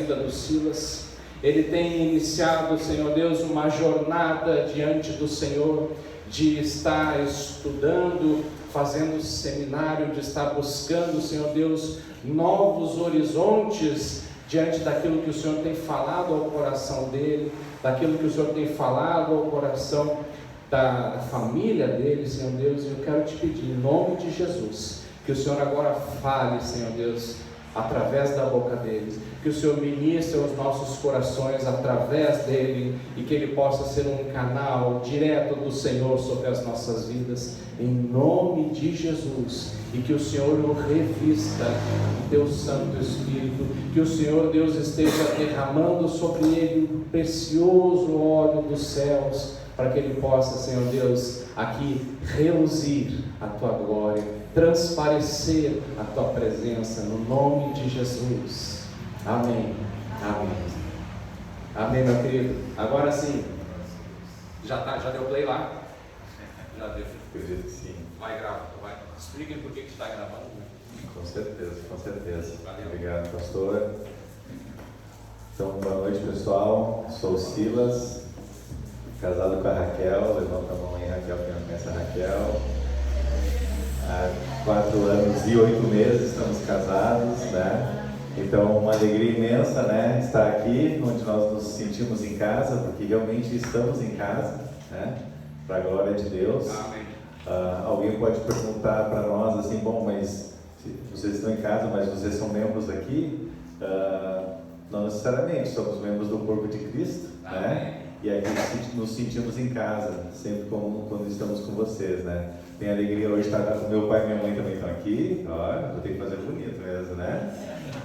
vida do Silas. Ele tem iniciado, Senhor Deus, uma jornada diante do Senhor, de estar estudando, fazendo seminário, de estar buscando, Senhor Deus, novos horizontes diante daquilo que o Senhor tem falado ao coração dele, daquilo que o Senhor tem falado ao coração da família dele, Senhor Deus. E eu quero te pedir, em nome de Jesus, que o Senhor agora fale, Senhor Deus, através da boca dele, que o Senhor ministre aos nossos corações através dele, e que ele possa ser um canal direto do Senhor sobre as nossas vidas, em nome de Jesus. E que o Senhor o revista em teu Santo Espírito, que o Senhor Deus esteja derramando sobre ele o precioso óleo dos céus, para que ele possa, Senhor Deus, aqui reluzir a tua glória, transparecer a tua presença, no nome de Jesus. Amém. Amém. Amém, meu querido. Agora sim, já deu play lá? Já deu. Acredito que sim. Vai gravar, vai. Expliquem por que está gravando. Com certeza, com certeza. Valeu. Obrigado, pastor. Então, boa noite, pessoal. Sou o Silas, casado com a Raquel. Levanta a mão aí, Raquel, quem não conhece a Raquel. Há 4 anos e 8 meses estamos casados, né? Então, uma alegria imensa, né? Estar aqui, onde nós nos sentimos em casa, porque realmente estamos em casa, né? Para a glória de Deus. Amém. Alguém pode perguntar para nós assim, bom, mas vocês estão em casa, mas vocês são membros aqui? Não necessariamente, somos membros do corpo de Cristo, né? E aqui nos sentimos em casa, sempre quando estamos com vocês, né? Tenho alegria hoje estar com meu pai e minha mãe também estão aqui. Olha, vou ter que fazer bonito mesmo, né?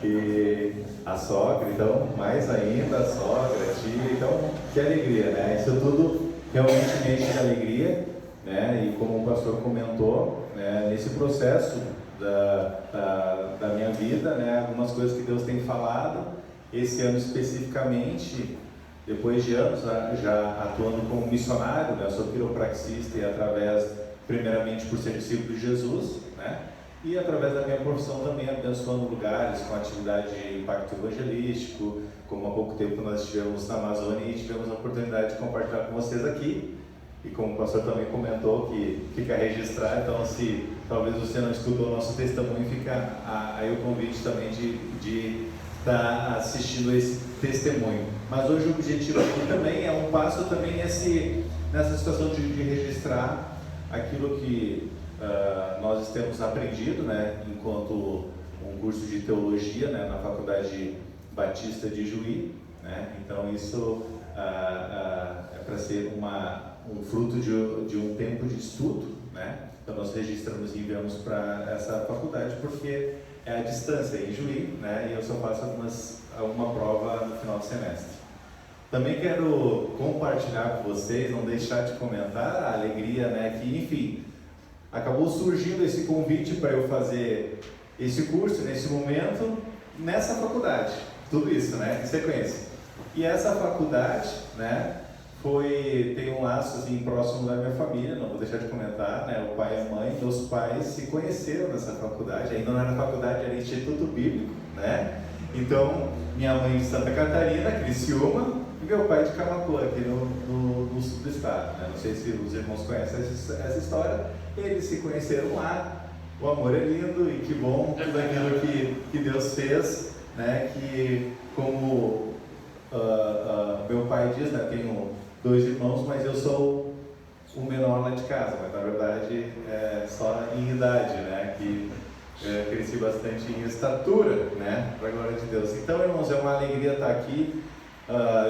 E a sogra, então, mais ainda, a sogra, a tia, então, que alegria, né? Isso tudo realmente me enche de alegria, né? E como o pastor comentou, né, nesse processo da minha vida, né, algumas coisas que Deus tem falado, esse ano especificamente, depois de anos já atuando como missionário, né, eu sou quiropraxista e primeiramente por ser discípulo de Jesus, né, e através da minha profissão também abençoando lugares com atividade de impacto evangelístico, como há pouco tempo nós estivemos na Amazônia e tivemos a oportunidade de compartilhar com vocês aqui. E como o pastor também comentou, que fica registrado, então se talvez você não escutou o nosso testemunho, fica aí o convite também de estar assistindo esse testemunho. Mas hoje o objetivo aqui também é um passo também nessa situação de registrar aquilo que nós temos aprendido, né, enquanto um curso de teologia, né, na Faculdade Batista de Juí, né. Então isso é para ser um fruto de um tempo de estudo, né? Então nós registramos e enviamos para essa faculdade porque é a distância em Juí, né? E eu só faço alguma prova no final do semestre. Também quero compartilhar com vocês, não deixar de comentar a alegria, né? Que enfim, acabou surgindo esse convite para eu fazer esse curso nesse momento, nessa faculdade. Tudo isso, né? Em sequência. E essa faculdade, né? Tem um laço assim, próximo da minha família, não vou deixar de comentar, né? O pai e a mãe, meus pais se conheceram nessa faculdade, ainda não era faculdade, era Instituto Bíblico, né? Então, minha mãe de Santa Catarina, Criciúma, e meu pai de Camacuã, aqui no sul do estado, né? Não sei se os irmãos conhecem essa história, eles se conheceram lá, o amor é lindo e que bom, tudo aquilo que Deus fez, né? Que como meu pai diz, né? Tenho 2 irmãos, mas eu sou o menor lá de casa, mas na verdade é só em idade, né, que cresci bastante em estatura, né, para a glória de Deus. Então, irmãos, é uma alegria estar aqui,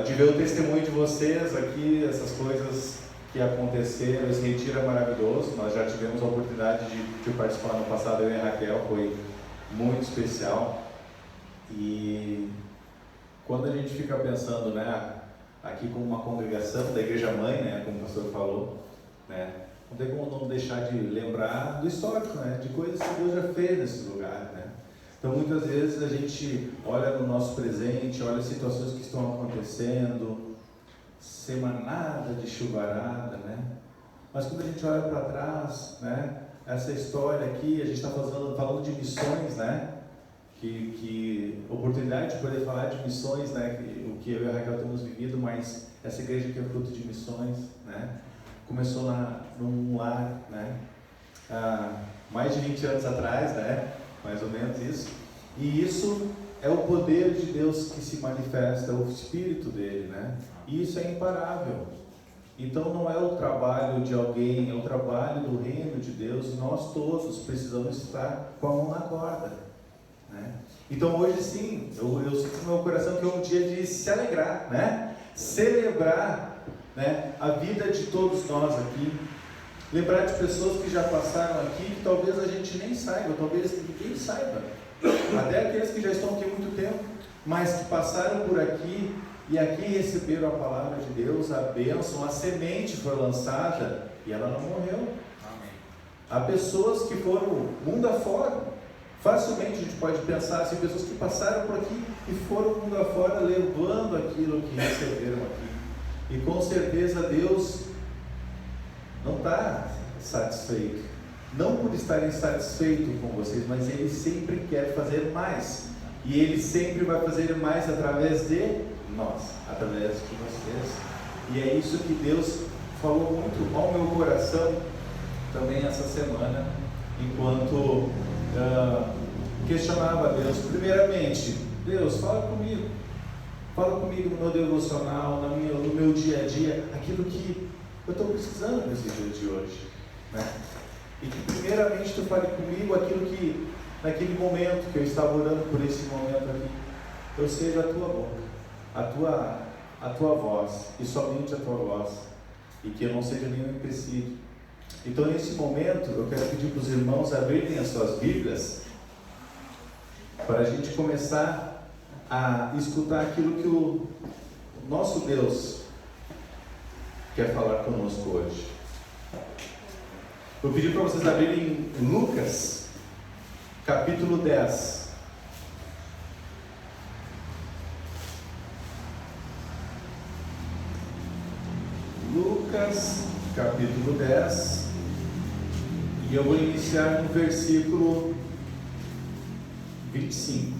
de ver o testemunho de vocês aqui, essas coisas que aconteceram. Esse retiro é maravilhoso, nós já tivemos a oportunidade de participar no passado, eu e a Raquel, foi muito especial. E quando a gente fica pensando, né, aqui como uma congregação da Igreja Mãe, né, como o pastor falou, né, não tem como não deixar de lembrar do histórico, né, de coisas que Deus já fez nesse lugar, né. Então muitas vezes a gente olha no nosso presente, olha situações que estão acontecendo, semanada de chuvarada, né, mas quando a gente olha para trás, né, essa história aqui, a gente está falando de missões, né, que oportunidade de poder falar de missões, né? O que eu e a Raquel temos vivido, mas essa igreja que é fruto de missões, né? Começou num lar, né? Há mais de 20 anos atrás, né? Mais ou menos isso. E isso é o poder de Deus que se manifesta, o Espírito dele, né? E isso é imparável. Então não é o trabalho de alguém, é o trabalho do reino de Deus, e nós todos precisamos estar com a mão na corda, né? Então hoje sim, eu sinto no meu coração que é um dia de se alegrar, né? Celebrar, né, a vida de todos nós aqui, lembrar de pessoas que já passaram aqui, que talvez a gente nem saiba, talvez ninguém saiba, até aqueles que já estão aqui há muito tempo, mas que passaram por aqui e aqui receberam a palavra de Deus, a bênção, a semente foi lançada e ela não morreu. Amém. Há pessoas que foram mundo afora, facilmente a gente pode pensar assim, pessoas que passaram por aqui e foram mundo afora levando aquilo que receberam aqui. E com certeza Deus não está satisfeito, não por estar insatisfeito com vocês, mas Ele sempre quer fazer mais, e Ele sempre vai fazer mais através de nós, através de vocês. E é isso que Deus falou muito ao meu coração também essa semana, enquanto questionava a Deus. Primeiramente, Deus, fala comigo no meu devocional, no meu dia a dia, aquilo que eu estou precisando nesse dia de hoje, né? E que primeiramente tu fale comigo aquilo que naquele momento que eu estava orando por esse momento aqui, eu seja a tua boca, a tua voz, e somente a tua voz, e que eu não seja nenhum empecilho. Então nesse momento eu quero pedir para os irmãos abrirem as suas Bíblias para a gente começar a escutar aquilo que o nosso Deus quer falar conosco hoje. Eu pedi para vocês abrirem Lucas, capítulo 10. Lucas, capítulo 10. E eu vou iniciar no versículo 25.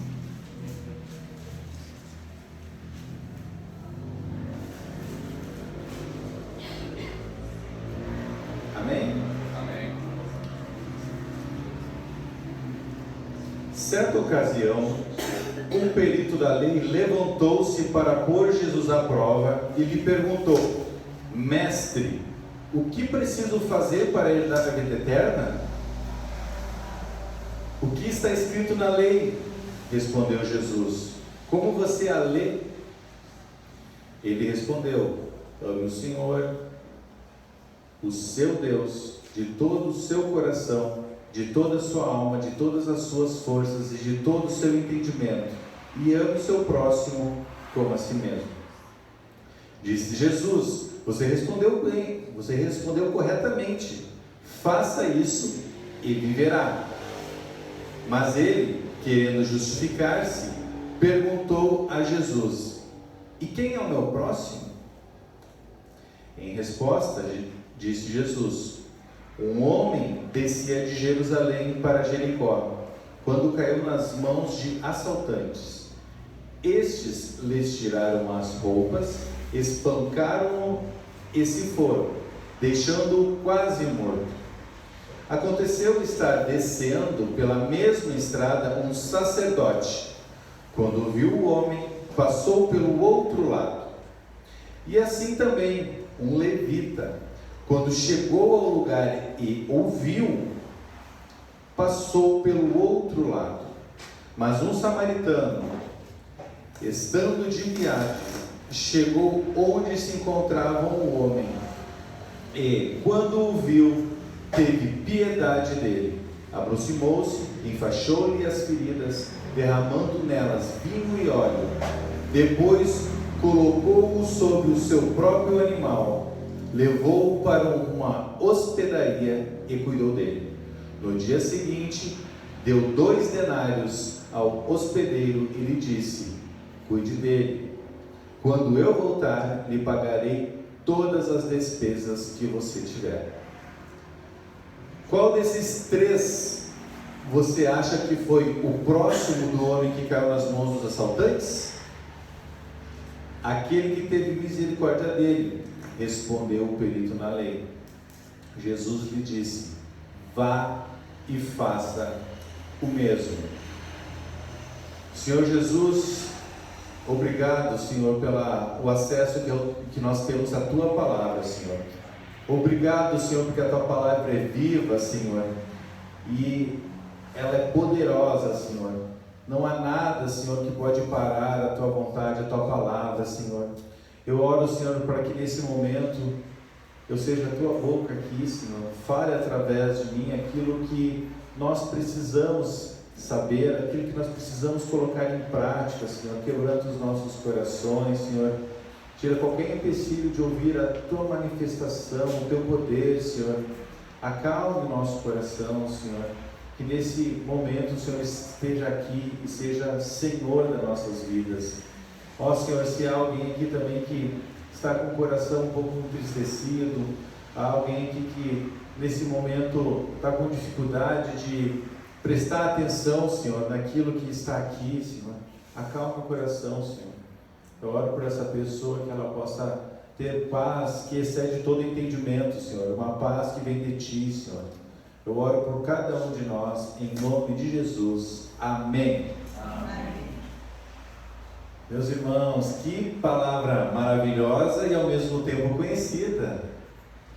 Amém? Amém. Certa ocasião, um perito da lei levantou-se para pôr Jesus à prova e lhe perguntou: Mestre, o que preciso fazer para herdar a vida eterna? O que está escrito na lei? Respondeu Jesus. Como você a lê? Ele respondeu: ame o Senhor, o seu Deus, de todo o seu coração, de toda a sua alma, de todas as suas forças e de todo o seu entendimento, e ame o seu próximo como a si mesmo. Disse Jesus: você respondeu bem, você respondeu corretamente, faça isso e viverá. Mas ele, querendo justificar-se, perguntou a Jesus: e quem é o meu próximo? Em resposta, disse Jesus: um homem descia de Jerusalém para Jericó, quando caiu nas mãos de assaltantes. Estes lhes tiraram as roupas, espancaram-no e se foram, deixando-o quase morto. Aconteceu estar descendo pela mesma estrada um sacerdote. Quando viu o homem, passou pelo outro lado. E assim também um levita, quando chegou ao lugar e ouviu, passou pelo outro lado. Mas um samaritano, estando de viagem, chegou onde se encontrava um homem, e, quando o viu, teve piedade dele. Aproximou-se, enfaixou-lhe as feridas, derramando nelas vinho e óleo. Depois colocou-o sobre o seu próprio animal, levou-o para uma hospedaria e cuidou dele. No dia seguinte, deu 2 denários ao hospedeiro e lhe disse: cuide dele. Quando eu voltar, lhe pagarei todas as despesas que você tiver. Qual desses 3 Você acha que foi o próximo do homem que caiu nas mãos dos assaltantes? Aquele que teve misericórdia dele, respondeu o perito na lei. Jesus lhe disse: vá e faça o mesmo. Senhor Jesus, obrigado, Senhor, pelo acesso que nós temos à Tua Palavra, Senhor. Obrigado, Senhor, porque a Tua Palavra é viva, Senhor, e ela é poderosa, Senhor. Não há nada, Senhor, que pode parar a Tua vontade, a Tua Palavra, Senhor. Eu oro, Senhor, para que nesse momento eu seja a Tua boca aqui, Senhor. Fale através de mim aquilo que nós precisamos saber, aquilo que nós precisamos colocar em prática, Senhor, quebrando os nossos corações, Senhor. Tira qualquer empecilho de ouvir a Tua manifestação, o Teu poder, Senhor. Acalme o nosso coração, Senhor. Que nesse momento o Senhor esteja aqui e seja Senhor das nossas vidas. Ó Senhor, se há alguém aqui também que está com o coração um pouco entristecido, há alguém aqui que nesse momento está com dificuldade de prestar atenção, Senhor, naquilo que está aqui, Senhor, acalma o coração, Senhor. Eu oro por essa pessoa, que ela possa ter paz que excede todo entendimento, Senhor, uma paz que vem de Ti, Senhor. Eu oro por cada um de nós, em nome de Jesus. Amém. Amém. Meus irmãos, que palavra maravilhosa e ao mesmo tempo conhecida,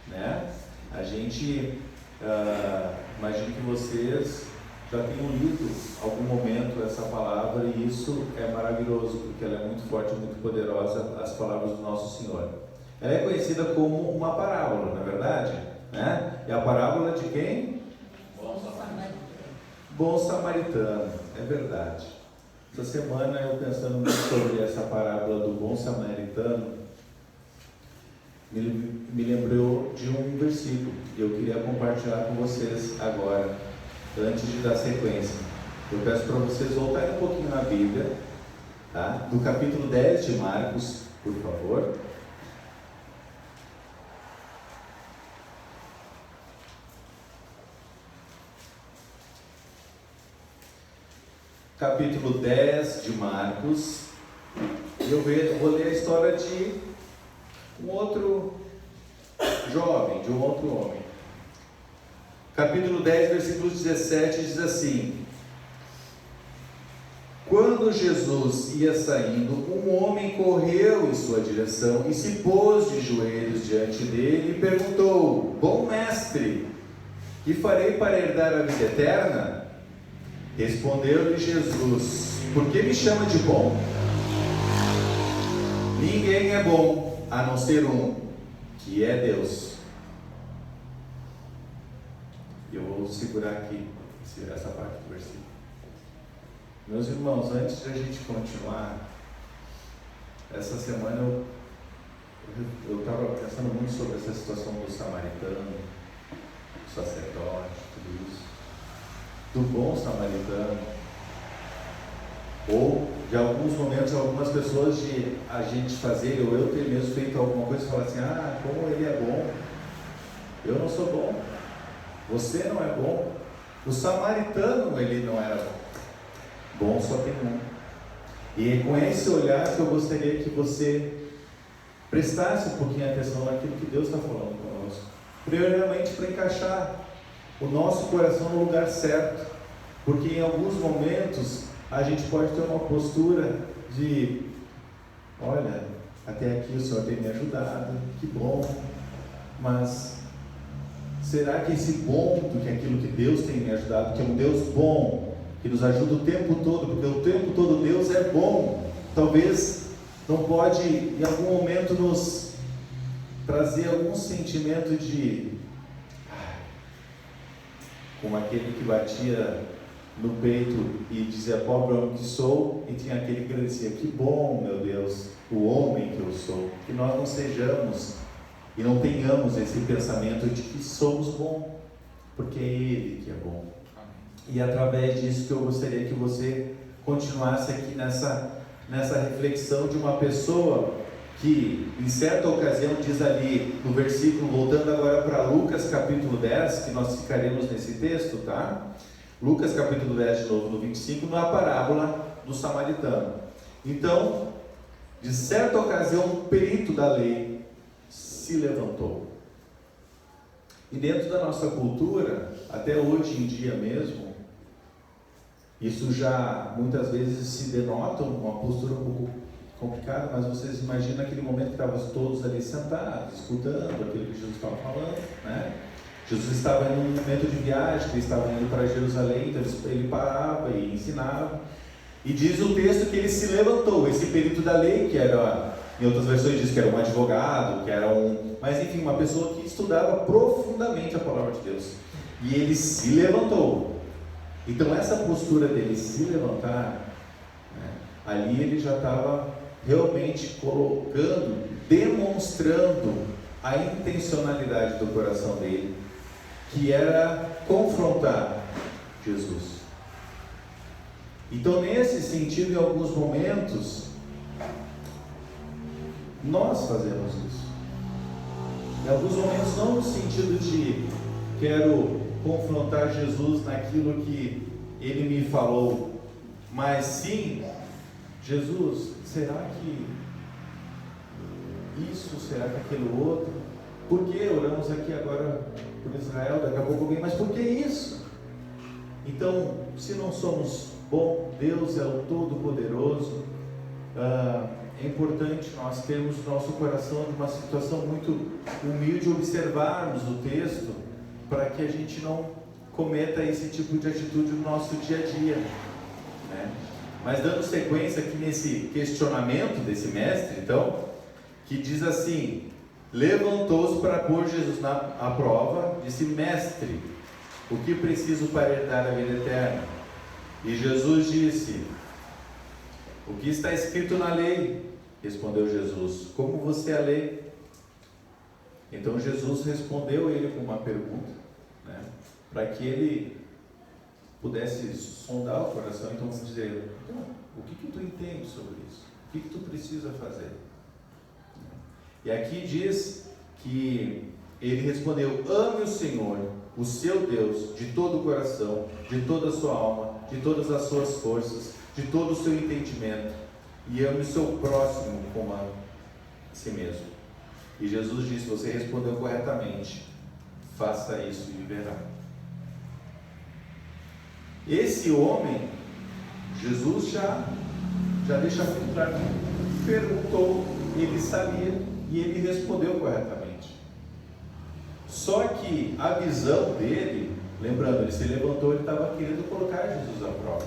né? A gente, imagino que vocês já tenham lido em algum momento essa palavra, e isso é maravilhoso, porque ela é muito forte e muito poderosa, as palavras do nosso Senhor. Ela é conhecida como uma parábola, não é verdade? Né? E a parábola de quem? Bom Samaritano, é verdade. Essa semana eu pensando muito sobre essa parábola do bom samaritano, me lembrou de um versículo que eu queria compartilhar com vocês agora, antes de dar sequência. Eu peço para vocês voltarem um pouquinho na Bíblia, tá? Do capítulo 10 de Marcos, por favor. Capítulo 10 de Marcos. Eu vou ler a história de um outro jovem, de um outro homem. Capítulo 10, versículo 17 diz assim: quando Jesus ia saindo, um homem correu em sua direção e se pôs de joelhos diante dele e perguntou: bom mestre, que farei para herdar a vida eterna? Respondeu-lhe Jesus: por que me chama de bom? Ninguém é bom, a não ser um, que é Deus. Eu vou segurar aqui essa parte do versículo. Meus irmãos, antes de a gente continuar, essa semana eu estava pensando muito sobre essa situação do samaritano, do sacerdote, tudo isso, do bom samaritano, ou de alguns momentos, algumas pessoas de a gente fazer, ou eu ter mesmo feito alguma coisa e falar assim: ah, como ele é bom, eu não sou bom, você não é bom, o samaritano ele não era bom. Bom só tem um. E é com esse olhar que eu gostaria que você prestasse um pouquinho atenção naquilo que Deus está falando conosco. Primeiramente, para encaixar o nosso coração no lugar certo, porque em alguns momentos a gente pode ter uma postura de: olha, até aqui o Senhor tem me ajudado, que bom, mas será que esse bom do que aquilo que Deus tem me ajudado, que é um Deus bom, que nos ajuda o tempo todo, porque o tempo todo Deus é bom, talvez não pode em algum momento nos trazer algum sentimento de, como aquele que batia no peito e dizia: pobre homem que sou, e tinha aquele que agradecia: que bom, meu Deus, o homem que eu sou. Que nós não sejamos e não tenhamos esse pensamento de que somos bons, porque é Ele que é bom. E através disso que eu gostaria que você continuasse aqui nessa reflexão de uma pessoa que em certa ocasião diz ali no versículo, voltando agora para Lucas capítulo 10, que nós ficaremos nesse texto, tá? Lucas capítulo 10, de novo, no 25, na parábola do samaritano. Então, de certa ocasião, um perito da lei se levantou. E dentro da nossa cultura, até hoje em dia mesmo, isso já muitas vezes se denota uma postura um pouco complicada, mas vocês imaginam aquele momento que estavam todos ali sentados, escutando aquilo que Jesus estava falando, né? Jesus estava em um momento de viagem, ele estava indo para Jerusalém, então ele parava e ensinava. E diz o texto que ele se levantou, esse perito da lei, que era, em outras versões diz que era um advogado, que era mas enfim, uma pessoa que estudava profundamente a palavra de Deus. E ele se levantou. Então essa postura dele se levantar, né, ali ele já estava realmente colocando, demonstrando a intencionalidade do coração dele, que era confrontar Jesus. Então, nesse sentido, em alguns momentos, nós fazemos isso. Em alguns momentos, não no sentido de quero confrontar Jesus naquilo que ele me falou, mas sim, Jesus, será que isso, será que aquilo outro? Por que oramos aqui agora por Israel, daqui a pouco alguém, mas por que isso? Então, se não somos bom, Deus é o Todo-Poderoso, é importante nós termos nosso coração numa situação muito humilde, observarmos o texto, para que a gente não cometa esse tipo de atitude no nosso dia a dia, né? Mas dando sequência aqui nesse questionamento desse mestre, então, que diz assim: levantou-se para pôr Jesus à prova, disse: mestre, o que preciso para herdar a vida eterna? E Jesus disse: o que está escrito na lei? Respondeu Jesus: como você a lê? Então Jesus respondeu ele com uma pergunta, né, para que ele pudesse sondar o coração. Então vamos dizer: então, o que tu entende sobre isso? O que tu precisa fazer? E aqui diz que ele respondeu: ame o Senhor, o seu Deus, de todo o coração, de toda a sua alma, de todas as suas forças, de todo o seu entendimento, e ame o seu próximo como a si mesmo. E Jesus disse: você respondeu corretamente, faça isso e viverá. Esse homem, Jesus já deixa muito claro, perguntou, ele sabia e ele respondeu corretamente. Só que a visão dele, lembrando, ele se levantou, ele estava querendo colocar Jesus à prova.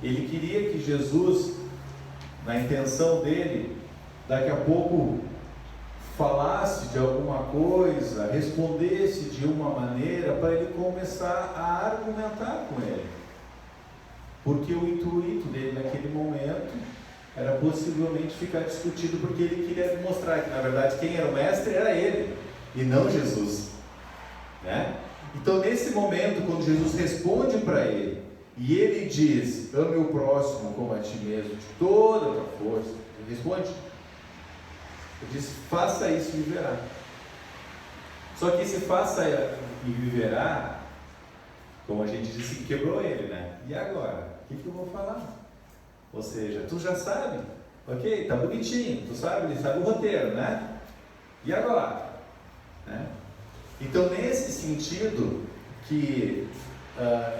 Ele queria que Jesus, na intenção dele, daqui a pouco falasse de alguma coisa, respondesse de uma maneira, para ele começar a argumentar com ele. Porque o intuito dele naquele momento era possivelmente ficar discutido, porque ele queria mostrar que na verdade quem era o mestre era ele, e não Jesus, né? Então nesse momento, quando Jesus responde para ele, e ele diz: ame o próximo como a ti mesmo, de toda a tua força, ele responde, ele diz: faça isso e viverá. Só que esse faça e viverá, como a gente disse, quebrou ele, né? E agora? O que eu vou falar? Ou seja, tu já sabe, ok, tá bonitinho, tu sabe, ele sabe o roteiro, né? E agora? Né? Então, nesse sentido, que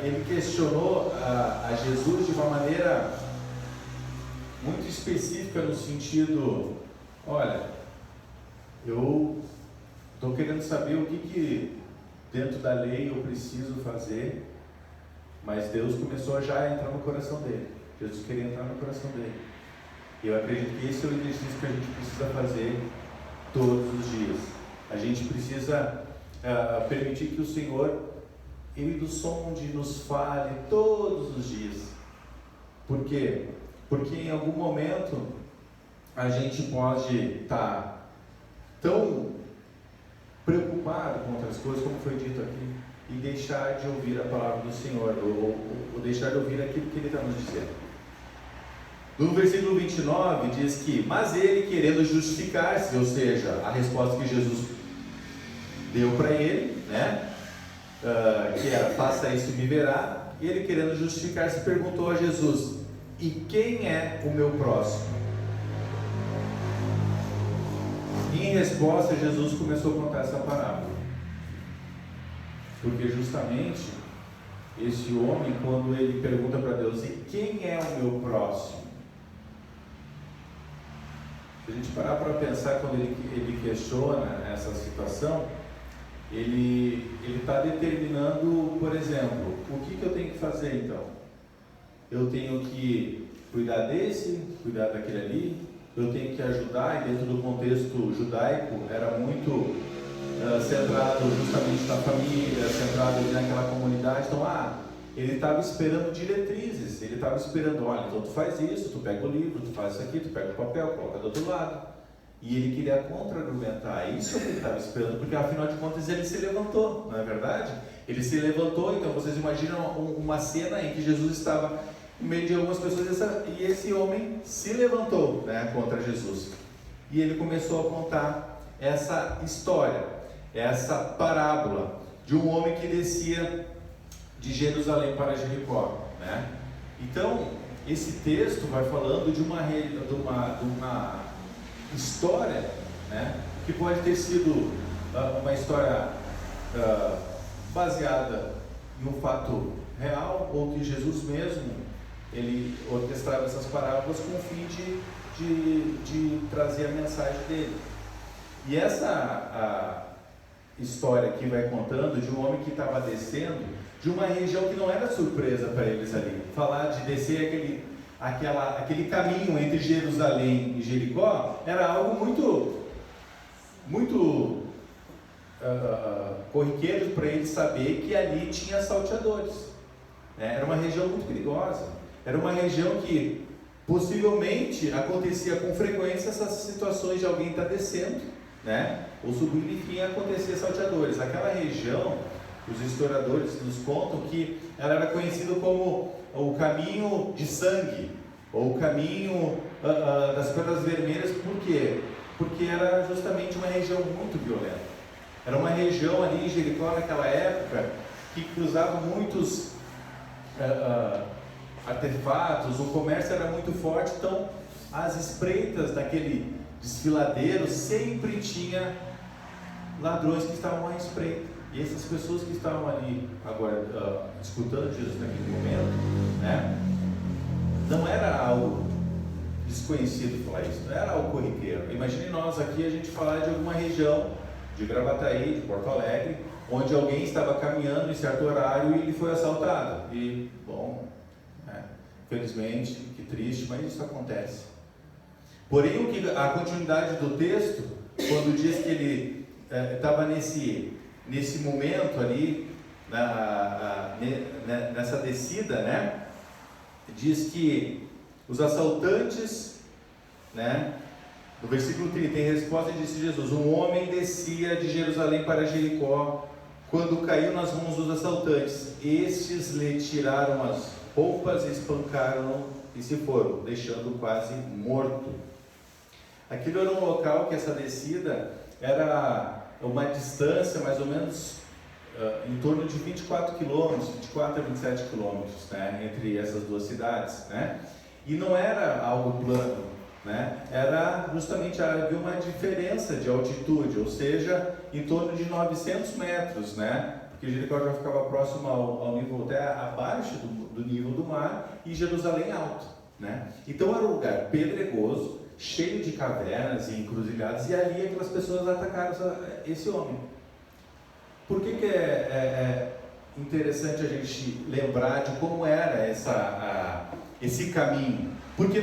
ele questionou a Jesus de uma maneira muito específica, no sentido: olha, eu estou querendo saber o que dentro da lei eu preciso fazer, mas Deus começou já a entrar no coração dele. Jesus queria entrar no coração dele. E eu acredito que esse é o exercício que a gente precisa fazer todos os dias. A gente precisa permitir que o Senhor, Ele nos sonde, nos fale todos os dias. Por quê? Porque em algum momento a gente pode estar tão preocupado com outras coisas, como foi dito aqui, e deixar de ouvir a palavra do Senhor, ou deixar de ouvir aquilo que Ele está nos dizendo. No versículo 29 diz que: mas ele, querendo justificar-se, ou seja, a resposta que Jesus deu para ele, né? que era faça isso e me verá, e ele, querendo justificar-se, perguntou a Jesus: e quem é o meu próximo? E em resposta, Jesus começou a contar essa parábola, porque justamente esse homem, quando ele pergunta para Deus: e quem é o meu próximo? Se a gente parar para pensar, quando ele questiona essa situação, ele está determinando, por exemplo, o que eu tenho que fazer então? Eu tenho que cuidar desse, cuidar daquele ali, eu tenho que ajudar, e dentro do contexto judaico era muito centrado justamente na família, centrado naquela comunidade. Então, ele estava esperando diretrizes, ele estava esperando: olha, então tu faz isso, tu pega o livro, tu faz isso aqui, tu pega o papel, coloca do outro lado. E ele queria contra-argumentar, isso que ele estava esperando, porque afinal de contas ele se levantou, não é verdade? Ele se levantou. Então vocês imaginam uma cena em que Jesus estava no meio de algumas pessoas, e esse homem se levantou, né, contra Jesus. E ele começou a contar essa história, essa parábola de um homem que descia de Jerusalém para Jericó, né? Então, esse texto vai falando de uma história, né, que pode ter sido uma história baseada em um fato real, ou que Jesus mesmo ele orquestrava essas parábolas com o fim de trazer a mensagem dele. E essa história aqui vai contando de um homem que estava descendo de uma região que não era surpresa para eles ali. Falar de descer aquele caminho entre Jerusalém e Jericó era algo muito corriqueiro para eles saber que ali tinha salteadores. Era uma região muito perigosa. Era uma região que possivelmente acontecia com frequência essas situações de alguém estar descendo, né, ou subindo, enfim, acontecia salteadores. Aquela região, os historiadores nos contam que ela era conhecida como o caminho de sangue, ou o caminho das pedras vermelhas. Por quê? Porque era justamente uma região muito violenta. Era uma região ali em Jericó naquela época que cruzava muitos artefatos, o comércio era muito forte. Então as espreitas daquele desfiladeiro sempre tinha ladrões que estavam à espreita. E essas pessoas que estavam ali agora escutando Jesus naquele momento, né, não era algo desconhecido falar isso, não era algo corriqueiro. Imagine nós aqui a gente falar de alguma região de Gravataí, de Porto Alegre, onde alguém estava caminhando em certo horário e ele foi assaltado. E, bom, felizmente, que triste, mas isso acontece. Porém, a continuidade do texto, quando diz que ele estava nesse momento ali, nessa descida, né, diz que os assaltantes, né, no versículo 30, em resposta disse Jesus: um homem descia de Jerusalém para Jericó, quando caiu nas mãos dos assaltantes. Estes lhe tiraram as roupas, espancaram e se foram, deixando quase morto. Aquilo era um local que essa descida era uma distância mais ou menos em torno de 24 quilômetros, 24 a 27 quilômetros, né, entre essas duas cidades, né? E não era algo plano, né? Era justamente, havia uma diferença de altitude, ou seja, em torno de 900 metros, né? Porque Jericó já ficava próximo ao nível, até abaixo do nível do mar, e Jerusalém alto, né? Então era um lugar pedregoso, cheio de cavernas e encruzilhadas, e ali aquelas pessoas atacaram esse homem. Por que é interessante a gente lembrar de como era esse caminho? Porque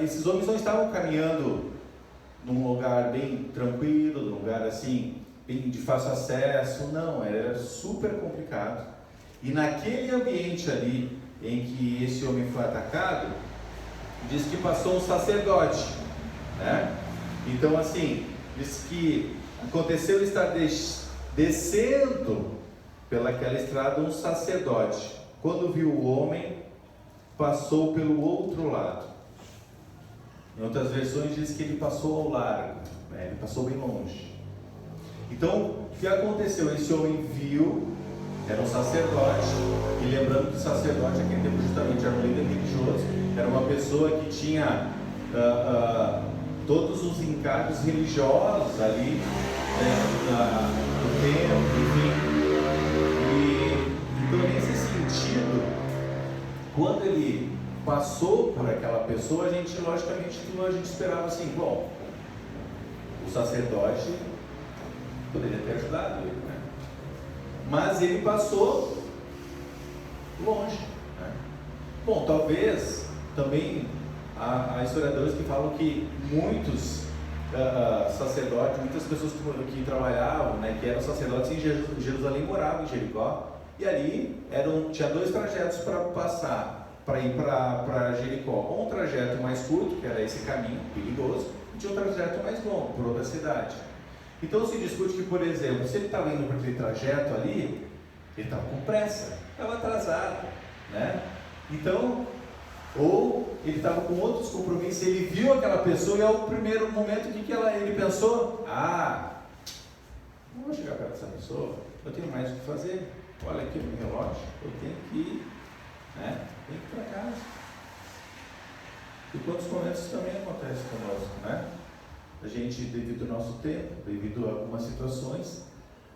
esses homens não estavam caminhando num lugar bem tranquilo, num lugar assim, bem de fácil acesso. Não, era super complicado. E naquele ambiente ali em que esse homem foi atacado, diz que passou um sacerdote, né? Então assim, diz que aconteceu estar descendo pelaquela estrada um sacerdote. Quando viu o homem, passou pelo outro lado. Em outras versões diz que ele passou ao largo, né? Ele passou bem longe. Então, o que aconteceu? Esse homem viu era um sacerdote, e lembrando que o sacerdote naquele tempo justamente era um líder religioso, era uma pessoa que tinha todos os encargos religiosos ali no templo, enfim. Então, nesse sentido, quando ele passou por aquela pessoa, a gente logicamente esperava assim, bom, o sacerdote poderia ter ajudado ele, né? Mas ele passou longe, né? Bom, talvez também há historiadores que falam que muitos sacerdotes, muitas pessoas que trabalhavam, né, que eram sacerdotes em Jerusalém, moravam em Jericó, e ali tinha 2 trajetos para passar, para ir para Jericó. Um trajeto mais curto, que era esse caminho perigoso, e tinha um trajeto mais longo, por outra cidade. Então se discute que, por exemplo, se ele estava indo para aquele trajeto ali, ele estava com pressa, estava atrasado, né? Então, ou ele estava com outros compromissos, ele viu aquela pessoa e ao primeiro momento o que ele pensou? Não vou chegar perto dessa pessoa, eu tenho mais o que fazer. Olha aqui o meu relógio, eu tenho que ir, né? Tenho que ir para casa. E quantos momentos também acontece conosco, né? A gente, devido ao nosso tempo, devido a algumas situações,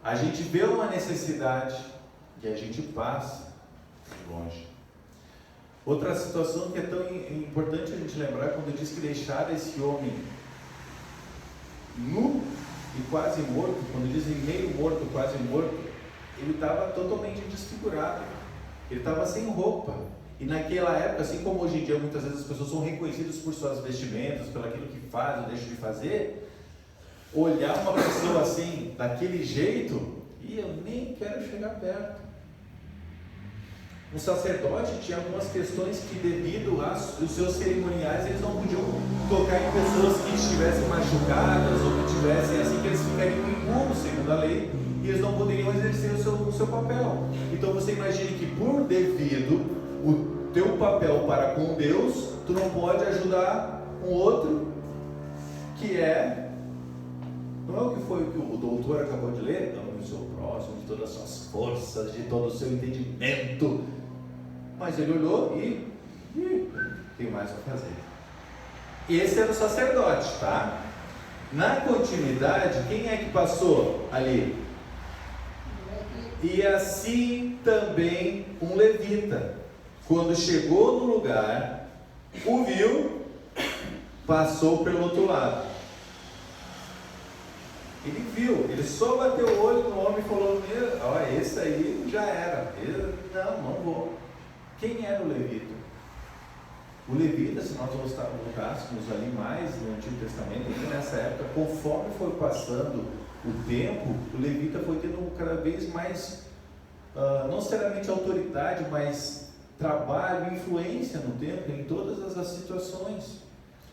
a gente vê uma necessidade e a gente passa longe. Outra situação que é tão importante a gente lembrar, quando diz que deixar esse homem nu e quase morto, quando dizem meio morto, quase morto, ele estava totalmente desfigurado, ele estava sem roupa. E naquela época, assim como hoje em dia muitas vezes as pessoas são reconhecidas por suas vestimentas, pelo aquilo que faz ou deixa de fazer, olhar uma pessoa assim, daquele jeito, e eu nem quero chegar perto. Um sacerdote tinha algumas questões que, devido aos seus cerimoniais, eles não podiam tocar em pessoas que estivessem machucadas ou que tivessem assim, que eles ficariam impuros segundo a lei, e eles não poderiam exercer o seu papel. Então você imagine que, por devido o teu papel para com Deus, tu não pode ajudar um outro que não é o que foi o que o doutor acabou de ler? Ame o seu próximo de todas as suas forças, de todo o seu entendimento. Mas ele olhou e tem mais o que fazer. Esse era o sacerdote, tá? Na continuidade, quem é que passou ali? E assim também um levita, quando chegou no lugar, o viu, passou pelo outro lado. Ele viu, ele só bateu o olho no homem e falou: esse aí já era. Não vou. Quem era o levita? O levita, se nós voltássemos ali mais no Antigo Testamento, ainda nessa época, conforme foi passando o tempo, o levita foi tendo cada vez mais, não necessariamente autoridade, mas trabalho, influência no templo, em todas as situações.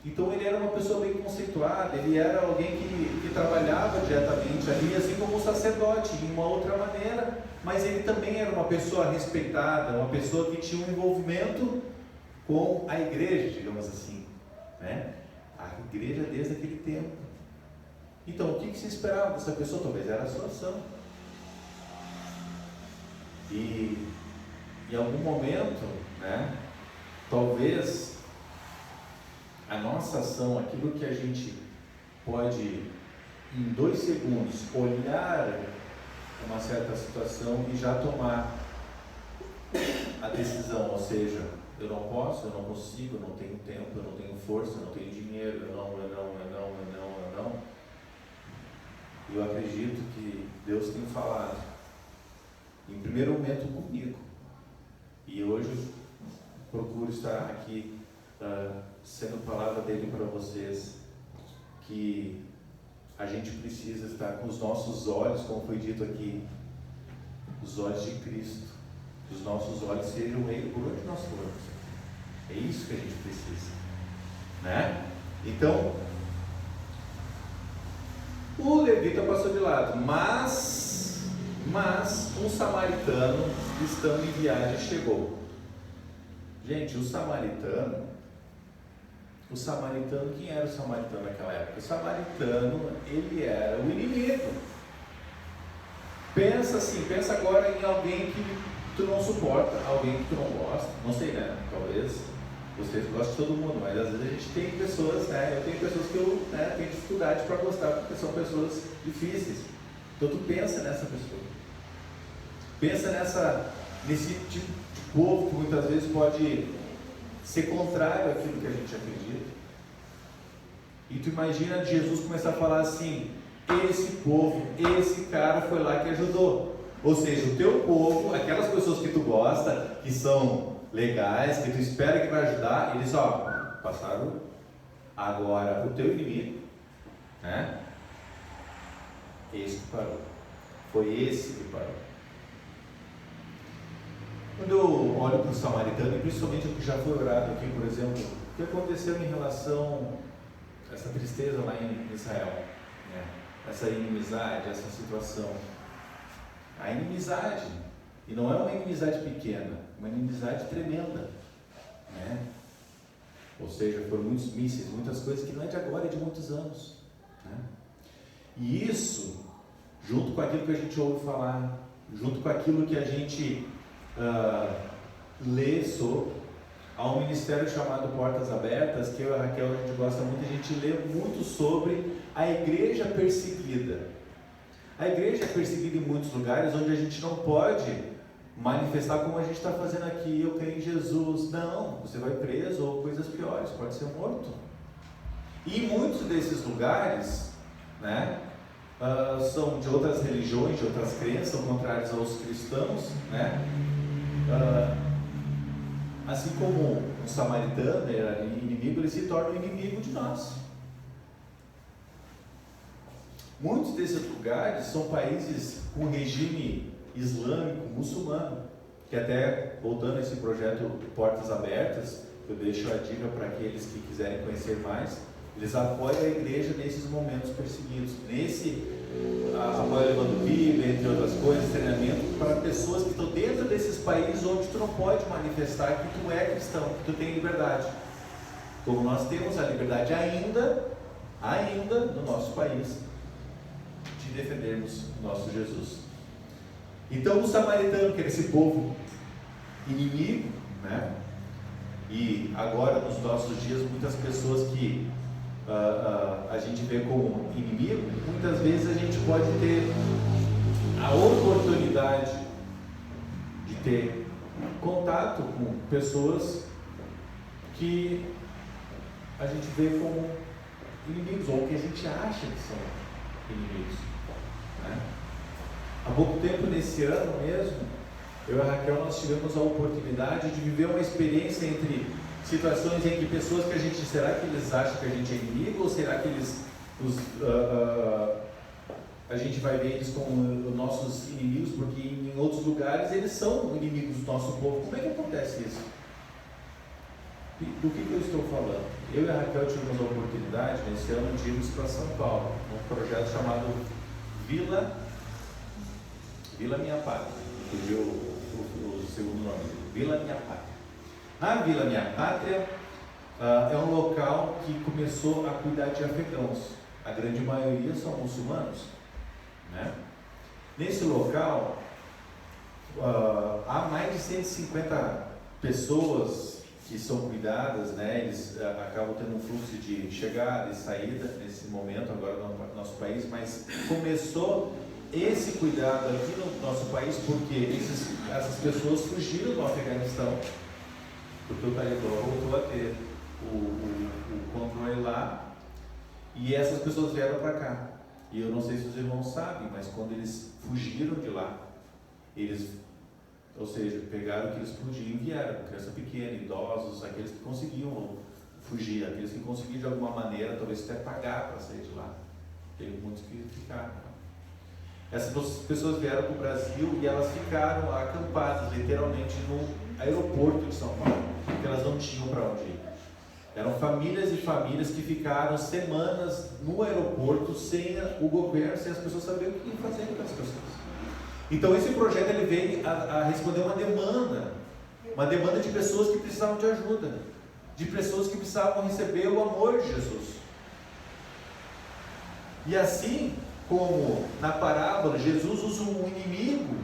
Então ele era uma pessoa bem conceituada, ele era alguém que trabalhava diretamente ali, assim como o sacerdote, de uma outra maneira, mas ele também era uma pessoa respeitada, uma pessoa que tinha um envolvimento com a igreja, digamos assim, né? A igreja desde aquele tempo. Então, o que se esperava dessa pessoa? Talvez era a sua ação. E em algum momento, né, talvez a nossa ação, aquilo que a gente pode, em 2 segundos, olhar uma certa situação e já tomar a decisão, ou seja, eu não posso, eu não consigo, eu não tenho tempo, eu não tenho força, eu não tenho dinheiro, eu não. Eu acredito que Deus tem falado, em primeiro momento comigo, e hoje procuro estar aqui sendo palavra dele para vocês, que a gente precisa estar com os nossos olhos, como foi dito aqui, os olhos de Cristo, que os nossos olhos sejam Ele por onde nós formos. É isso que a gente precisa, né? Então, o levita passou de lado, mas um samaritano, estando em viagem, chegou. Gente, o samaritano, quem era o samaritano naquela época? O samaritano, ele era o inimigo. Pensa assim, pensa agora em alguém que tu não suporta, alguém que tu não gosta, não sei, né? Talvez vocês gostem de todo mundo, mas às vezes a gente tem pessoas, né? Eu tenho pessoas que eu tenho dificuldade para gostar, porque são pessoas difíceis. Então tu pensa nessa pessoa. Pensa nesse tipo de povo que muitas vezes pode ser contrário àquilo que a gente acredita. E tu imagina Jesus começar a falar assim: esse povo, esse cara foi lá que ajudou. Ou seja, o teu povo, aquelas pessoas que tu gosta, que são legais, que tu espera que vai ajudar, eles passaram. Agora o teu inimigo, né? Esse que parou. Foi esse que parou. Quando eu olho para o samaritano, e principalmente o que já foi orado aqui, por exemplo, o que aconteceu em relação a essa tristeza lá em Israel, né? Essa inimizade, essa situação. A inimizade, e não é uma inimizade pequena, uma inimizade tremenda, né? Ou seja, foram muitos mísseis, muitas coisas que não é de agora, é de muitos anos, né? E isso, junto com aquilo que a gente ouve falar, junto com aquilo que a gente lê sobre, há um ministério chamado Portas Abertas, que eu e a Raquel, a gente gosta muito, a gente lê muito sobre a igreja perseguida. A igreja é perseguida em muitos lugares onde a gente não pode manifestar como a gente está fazendo aqui: eu creio em Jesus. Não, você vai preso ou coisas piores, pode ser morto. E em muitos desses lugares, né, são de outras religiões, de outras crenças, são contrários aos cristãos, né? Assim como um samaritano era inimigo, ele se torna inimigo de nós. Muitos desses lugares são países com regime islâmico, muçulmano, que até, voltando a esse projeto Portas Abertas, eu deixo a dica para aqueles que quiserem conhecer mais, eles apoiam a igreja nesses momentos perseguidos, apoio levando Bíblia, entre outras coisas, treinamento para pessoas que estão dentro desses países onde tu não pode manifestar que tu é cristão, que tu tem liberdade, como nós temos a liberdade ainda no nosso país, de defendermos o nosso Jesus. Então o samaritano, que era esse povo inimigo, né? E agora nos nossos dias muitas pessoas que a gente vê como inimigo, muitas vezes a gente pode ter a oportunidade de ter contato com pessoas que a gente vê como inimigos, ou que a gente acha que são inimigos, né? Há pouco tempo, nesse ano mesmo, eu e a Raquel, nós tivemos a oportunidade de viver uma experiência entre situações em que pessoas que a gente, será que eles acham que a gente é inimigo, ou será que a gente vai ver eles como nossos inimigos, porque em outros lugares eles são inimigos do nosso povo. Como é que acontece isso? Do que eu estou falando? Eu e a Raquel tivemos a oportunidade nesse ano de irmos para São Paulo, um projeto chamado Vila Minha Pátria, que o segundo nome, Vila Minha Pátria. A Vila Minha Pátria é um local que começou a cuidar de afegãos. A grande maioria são muçulmanos, né? Nesse local há mais de 150 pessoas que são cuidadas, né? Eles acabam tendo um fluxo de chegada e saída nesse momento agora no nosso país, mas começou esse cuidado aqui no nosso país porque essas pessoas fugiram do Afeganistão, porque o Talibã voltou a ter o controle lá, e essas pessoas vieram para cá. E eu não sei se os irmãos sabem, mas quando eles fugiram de lá, ou seja, pegaram o que eles podiam e vieram, criança pequena, idosos, aqueles que conseguiam fugir, aqueles que conseguiam de alguma maneira, talvez até pagar para sair de lá. Teve muitos que ficaram. Essas pessoas vieram para o Brasil e elas ficaram acampadas, literalmente, no aeroporto de São Paulo, porque elas não tinham para onde ir. Eram famílias e famílias que ficaram semanas no aeroporto sem o governo, sem as pessoas saberem o que ia fazer com as pessoas. Então esse projeto ele veio a responder uma demanda de pessoas que precisavam de ajuda, de pessoas que precisavam receber o amor de Jesus. E assim, como na parábola Jesus usa um inimigo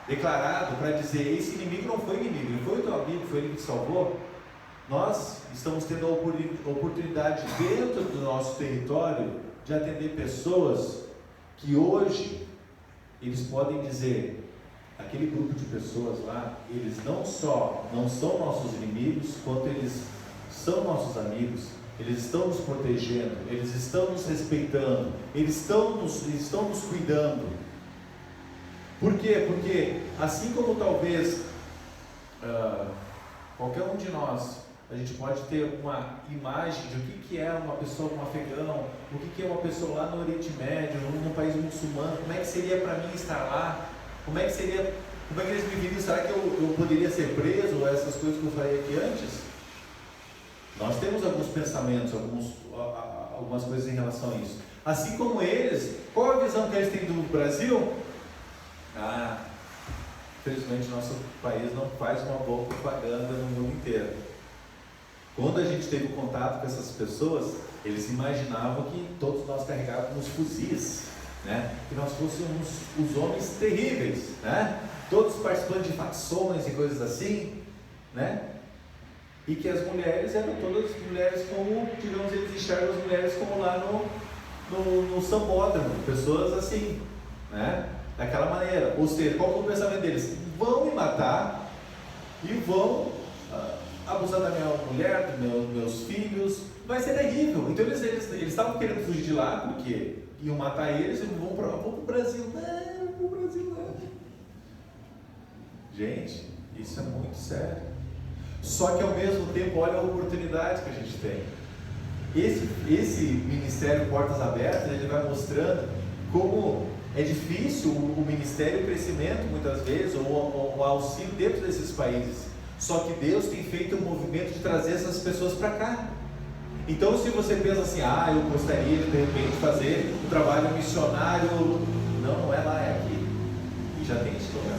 declarado para dizer: esse inimigo não foi inimigo, ele foi o teu amigo, foi ele que te salvou. Nós estamos tendo a oportunidade dentro do nosso território de atender pessoas que hoje eles podem dizer: aquele grupo de pessoas lá, eles não só não são nossos inimigos, quanto eles são nossos amigos, eles estão nos protegendo, eles estão nos respeitando, eles estão nos cuidando. Por quê? Porque assim como talvez qualquer um de nós, a gente pode ter uma imagem de o que é uma pessoa, um afegão, o que é uma pessoa lá no Oriente Médio, num país muçulmano, como é que seria para mim estar lá, como é que eles me viriam, será que eu poderia ser preso, ou essas coisas que eu falei aqui antes? Nós temos alguns pensamentos, algumas coisas em relação a isso. Assim como eles, qual a visão que eles têm do Brasil? Infelizmente nosso país não faz uma boa propaganda no mundo inteiro. Quando a gente teve contato com essas pessoas, eles imaginavam que todos nós carregávamos fuzis, né? Que nós fôssemos os homens terríveis, né? Todos participando de facções e coisas assim, né? E que as mulheres eram todas mulheres como, digamos, eles enxergam as mulheres como lá no sambódromo, pessoas assim, né? Daquela maneira. Ou seja, qual foi o pensamento deles? Vão me matar e vão abusar da minha mulher, dos meus filhos, vai ser terrível. Então eles estavam querendo fugir de lá porque iam matar eles e vão para o Brasil. Não, vou para o Brasil não. Gente, isso é muito sério. Só que ao mesmo tempo, olha a oportunidade que a gente tem. Esse ministério Portas Abertas, ele vai mostrando como é difícil o ministério, o crescimento muitas vezes, ou o auxílio dentro desses países. Só que Deus tem feito um movimento de trazer essas pessoas para cá. Então se você pensa assim, eu gostaria de repente fazer um trabalho missionário, não é lá, é aqui. E já tem esse lugar.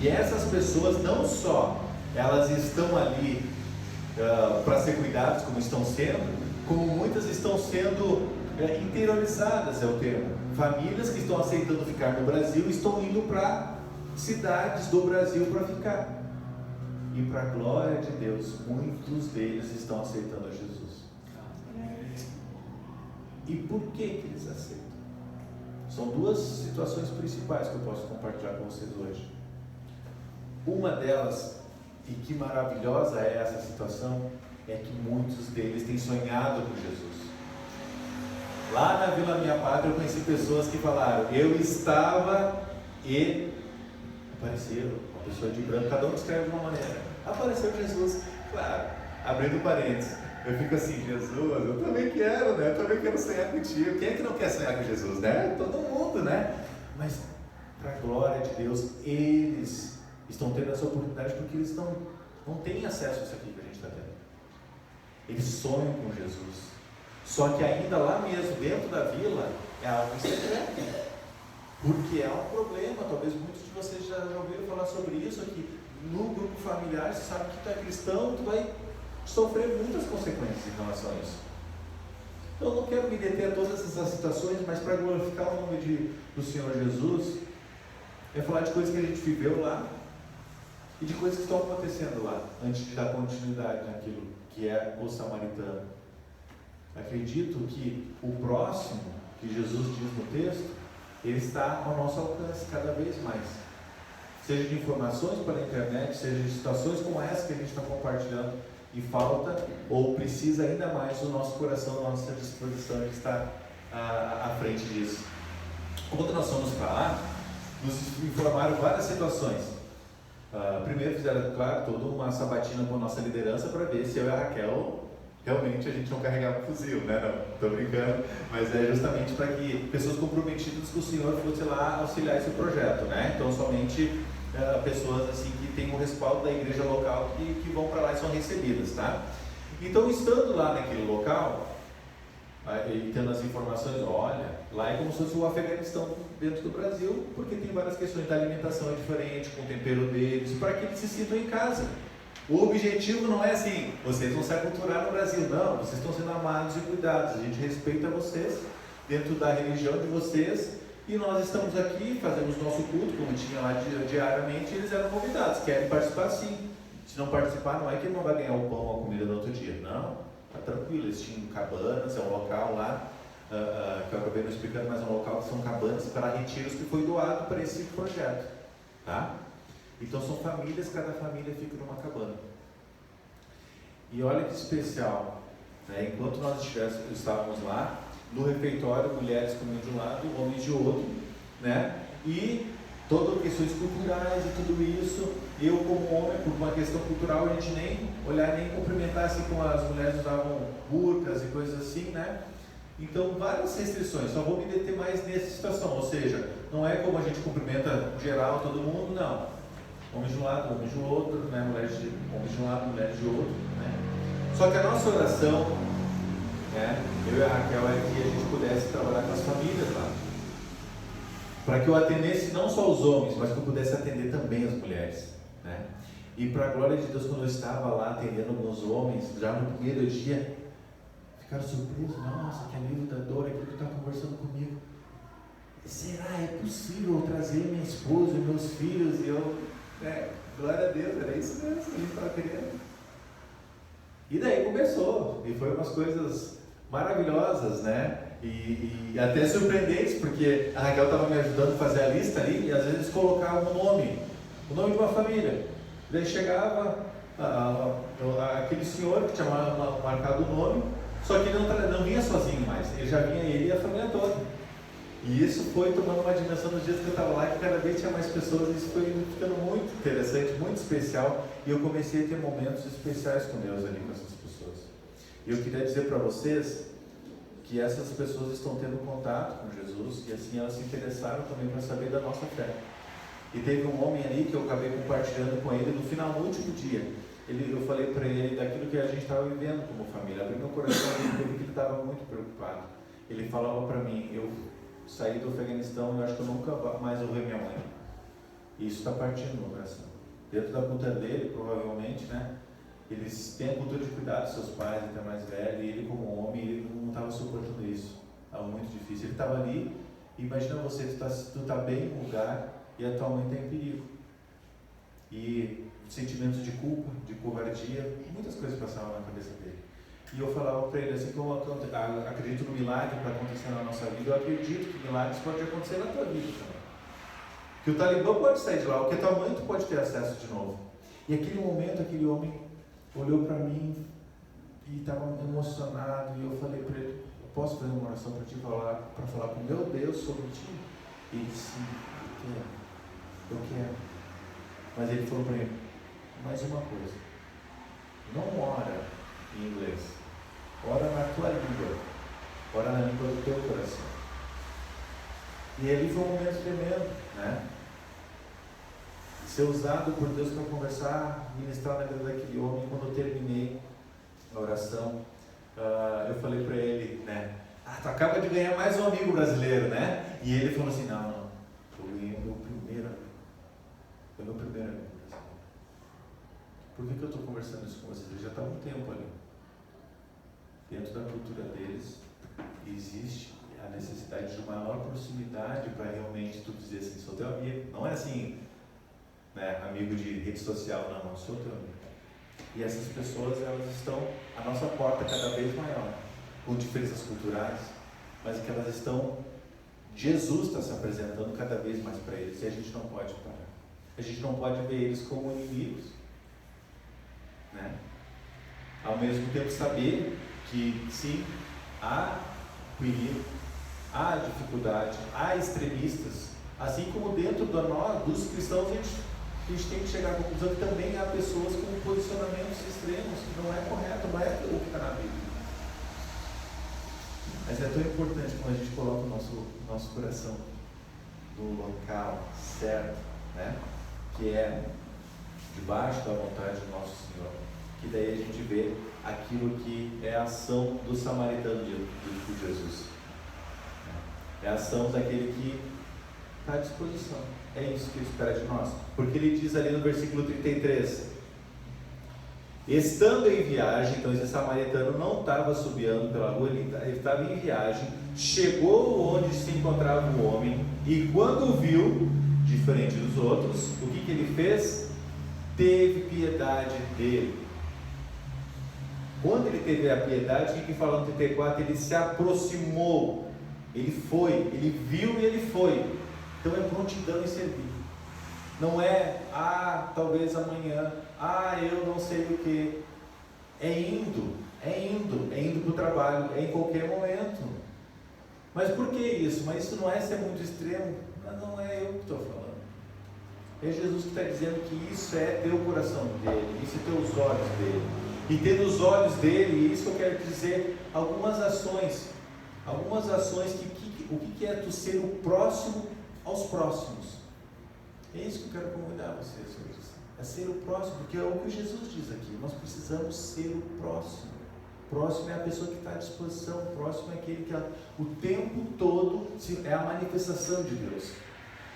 E essas pessoas não só elas estão ali para ser cuidadas, como estão sendo, como muitas estão sendo interiorizadas, é o termo. Famílias que estão aceitando ficar no Brasil estão indo para cidades do Brasil para ficar. E para a glória de Deus, muitos deles estão aceitando a Jesus. E por que eles aceitam? São duas situações principais que eu posso compartilhar com vocês hoje. Uma delas, e que maravilhosa é essa situação, é que muitos deles têm sonhado com Jesus. Lá na Vila Minha Pátria eu conheci pessoas que falaram: eu estava e apareceram, uma pessoa de branco, cada um descreve de uma maneira. Apareceu Jesus, claro, abrindo parênteses. Eu fico assim: Jesus, eu também quero, né? Eu também quero sonhar contigo. Quem é que não quer sonhar com Jesus, né? Todo mundo, né? Mas para a glória de Deus, eles estão tendo essa oportunidade porque eles não têm acesso a isso aqui que a gente está tendo. Eles sonham com Jesus. Só que ainda lá mesmo, dentro da vila, é algo secreto. Porque é um problema, talvez muitos de vocês já ouviram falar sobre isso aqui. No grupo familiar, você sabe que tu é cristão, tu vai sofrer muitas consequências em relação a isso. Então eu não quero me deter a todas essas situações, mas para glorificar o nome do Senhor Jesus, é falar de coisas que a gente viveu lá e de coisas que estão acontecendo lá, antes de dar continuidade naquilo que é o samaritano. Acredito que o próximo, que Jesus diz no texto, ele está ao nosso alcance cada vez mais. Seja de informações pela internet, seja de situações como essa que a gente está compartilhando, e falta ou precisa ainda mais do nosso coração, da nossa disposição de estar à frente disso. Quando nós fomos para lá, nos informaram várias situações. Primeiro fizeram, claro, toda uma sabatina com a nossa liderança para ver se eu e a Raquel realmente a gente não carregava fuzil, né? Não, estou brincando, mas é justamente para que pessoas comprometidas com o Senhor fossem lá auxiliar esse projeto, né? Então somente pessoas assim que têm o respaldo da igreja local que vão para lá e são recebidas, tá? Então, estando lá naquele local e tendo as informações, olha, lá é como se fosse o Afeganistão dentro do Brasil, porque tem várias questões da alimentação diferente, com o tempero deles, para que eles se sintam em casa. O objetivo não é assim, vocês vão se aculturar no Brasil, não, vocês estão sendo amados e cuidados, a gente respeita vocês, dentro da religião de vocês, e nós estamos aqui, fazemos nosso culto, como tinha lá diariamente, e eles eram convidados, querem participar sim. Se não participar, não é que ele não vai ganhar o pão ou a comida no outro dia, não, tá tranquilo, eles tinham cabanas, é um local lá, que eu acabei não explicando, mas é um local que são cabanas para retiros que foi doado para esse projeto, tá? Então são famílias, cada família fica numa cabana. E olha que especial, né? Enquanto nós estávamos lá, no refeitório, mulheres comiam de um lado, homens de outro, né? E todas questões culturais e tudo isso, eu como homem, por uma questão cultural, a gente nem olhar, nem cumprimentar, assim como as mulheres usavam burcas e coisas assim, né? Então, várias restrições, só vou me deter mais nessa situação, ou seja, não é como a gente cumprimenta geral todo mundo, não. Homens de um lado, homens de outro, né? Homens de um lado, mulheres de outro, né? Só que a nossa oração, né? Eu e a Raquel, é que a gente pudesse trabalhar com as famílias lá, para que eu atendesse não só os homens, mas que eu pudesse atender também as mulheres, né? E para a glória de Deus, quando eu estava lá atendendo alguns homens, já no primeiro dia, ficaram surpresos. Nossa, que alívio da dor, aquilo que está conversando comigo. Será possível eu trazer minha esposa e meus filhos? E eu, glória a Deus, era isso mesmo que a gente estava querendo. E daí começou, e foi umas coisas maravilhosas, né? E até surpreendentes, porque a Raquel estava me ajudando a fazer a lista ali, e às vezes colocava o nome de uma família. Daí chegava aquele senhor que tinha marcado o nome, só que ele não vinha sozinho mais, ele já vinha ele e a família toda. E isso foi tomando uma dimensão nos dias que eu estava lá, que cada vez tinha mais pessoas, e isso foi ficando muito interessante, muito especial, e eu comecei a ter momentos especiais com Deus ali com essas pessoas. E eu queria dizer para vocês que essas pessoas estão tendo contato com Jesus, e assim elas se interessaram também para saber da nossa fé. E teve um homem ali que eu acabei compartilhando com ele no final, no último dia. Eu falei para ele daquilo que a gente estava vivendo como família. Abri meu coração e ele que ele estava muito preocupado. Ele falava para mim: eu saí do Afeganistão e eu acho que eu nunca mais vou ver minha mãe. E isso está partindo no coração. Dentro da cultura dele, provavelmente, né? Eles têm a cultura de cuidar dos seus pais, até mais velho, e ele como homem, ele não estava suportando isso. Estava muito difícil. Ele estava ali, e imagina você, tu tá bem no lugar e a tua mãe está em perigo. E sentimentos de culpa, de covardia, muitas coisas passavam na cabeça dele. E eu falava para ele assim: como eu acredito no milagre para acontecer na nossa vida, eu acredito que milagres podem acontecer na tua vida também. Que o Talibã pode sair de lá, ou que a tua mãe tu pode ter acesso de novo. E aquele momento, aquele homem olhou para mim e estava emocionado, e eu falei para ele: eu posso fazer uma oração para ti, para falar com meu Deus sobre ti? E ele disse: sim, eu quero. Mas ele falou para mim: mais uma coisa, não ora em inglês, ora na tua língua, ora na língua do teu coração. E ali foi um momento tremendo, né? Ser usado por Deus para conversar, ministrar na vida daquele homem. Quando eu terminei a oração, eu falei para ele, né? Tu acaba de ganhar mais um amigo brasileiro, né? E ele falou assim: não, eu ganhei o meu primeiro amigo. Foi meu primeiro amigo brasileiro. Por que eu estou conversando isso com vocês? Ele já está há um tempo ali. Dentro da cultura deles, existe a necessidade de maior proximidade para realmente tu dizer assim: sou teu amigo. Não é assim, né, amigo de rede social, não, sou teu amigo. E essas pessoas, elas estão à nossa porta cada vez maior, com diferenças culturais, mas que elas estão, Jesus está se apresentando cada vez mais para eles, e a gente não pode parar. A gente não pode ver eles como inimigos, né? Ao mesmo tempo saber que sim, há perigo, há dificuldade, há extremistas, assim como dentro dos cristãos a gente tem que chegar à conclusão que também há pessoas com posicionamentos extremos, que não é correto, não é o que está na Bíblia. Mas é tão importante quando a gente coloca o nosso coração no local certo, né? Que é debaixo da vontade do nosso Senhor, que daí a gente vê aquilo que é a ação do samaritano de Jesus. É a ação daquele que está à disposição. É isso que ele espera de nós. Porque ele diz ali no versículo 33: Estando em viagem, então esse samaritano não estava assobiando pela rua, ele estava em viagem, chegou onde se encontrava o homem, e quando viu, diferente dos outros, o que ele fez? Teve piedade dele. Quando ele teve a piedade, o que fala no 34? Ele se aproximou, ele foi, ele viu e ele foi. Então é prontidão em servir. Não é, talvez amanhã, eu não sei o que. É indo para o trabalho, é em qualquer momento. Mas por que isso? Mas isso não é ser muito extremo. Não é eu que estou falando. É Jesus que está dizendo que isso é ter o coração dele, isso é ter os olhos dele. E ter nos olhos dele, isso eu quero dizer, algumas ações o que é tu ser o próximo aos próximos. É isso que eu quero convidar vocês hoje. É ser o próximo, porque é o que Jesus diz aqui. Nós precisamos ser o próximo. O próximo é a pessoa que está à disposição. O próximo é aquele que o tempo todo é a manifestação de Deus.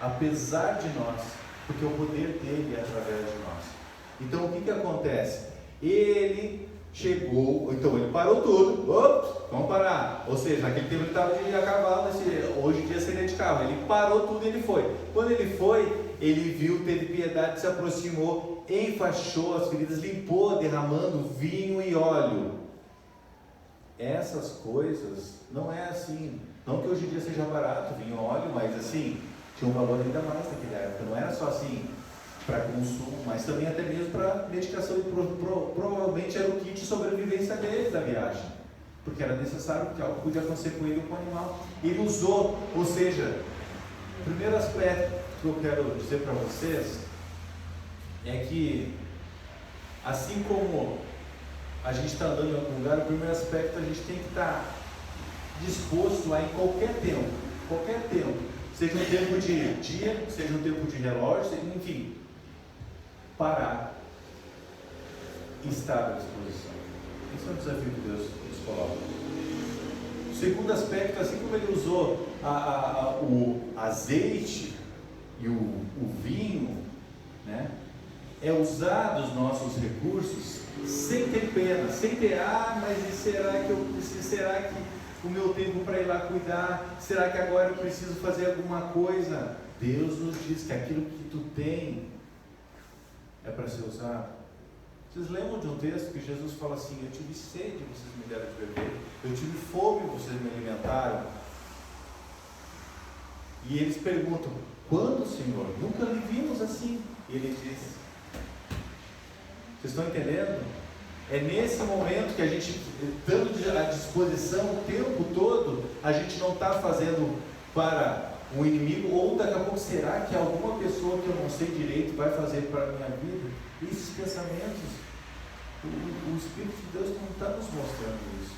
Apesar de nós, porque o poder dele é através de nós. Então o que acontece? Ele chegou, então ele parou tudo. Vamos parar. Ou seja, naquele tempo ele estava de a cavalo, hoje em dia seria de carro. Ele parou tudo e ele foi. Quando ele foi, ele viu, teve piedade, se aproximou, enfaixou as feridas, limpou, derramando vinho e óleo. Essas coisas não é assim. Não que hoje em dia seja barato vinho e óleo, mas assim, tinha um valor ainda mais naquela época. Não era só assim para consumo, mas também até mesmo para medicação, e provavelmente era o kit de sobrevivência dele da viagem, porque era necessário, porque algo podia acontecer com ele ou com o animal. Ele usou, ou seja, o primeiro aspecto que eu quero dizer para vocês é que, assim como a gente está andando em algum lugar, o primeiro aspecto a gente tem que estar disposto a, em qualquer tempo, seja um tempo de dia, seja um tempo de relógio, enfim, parar e estar à disposição. Esse é um desafio que Deus nos coloca. O segundo aspecto, assim como ele usou o azeite e o vinho, né, é usar dos nossos recursos sem ter pena, sem ter, mas será que eu preciso, será que o meu tempo para ir lá cuidar, será que agora eu preciso fazer alguma coisa? Deus nos diz que aquilo que tu tem é para ser usado. Vocês lembram de um texto que Jesus fala assim: eu tive sede, vocês me deram de beber, eu tive fome, vocês me alimentaram. E eles perguntam: quando, Senhor? Nunca lhe vimos assim. E ele diz: vocês estão entendendo? É nesse momento que a gente, estando à disposição o tempo todo, a gente não está fazendo para um inimigo, ou daqui a pouco, será que alguma pessoa que eu não sei direito vai fazer para a minha vida? Esses pensamentos, o Espírito de Deus não está nos mostrando isso.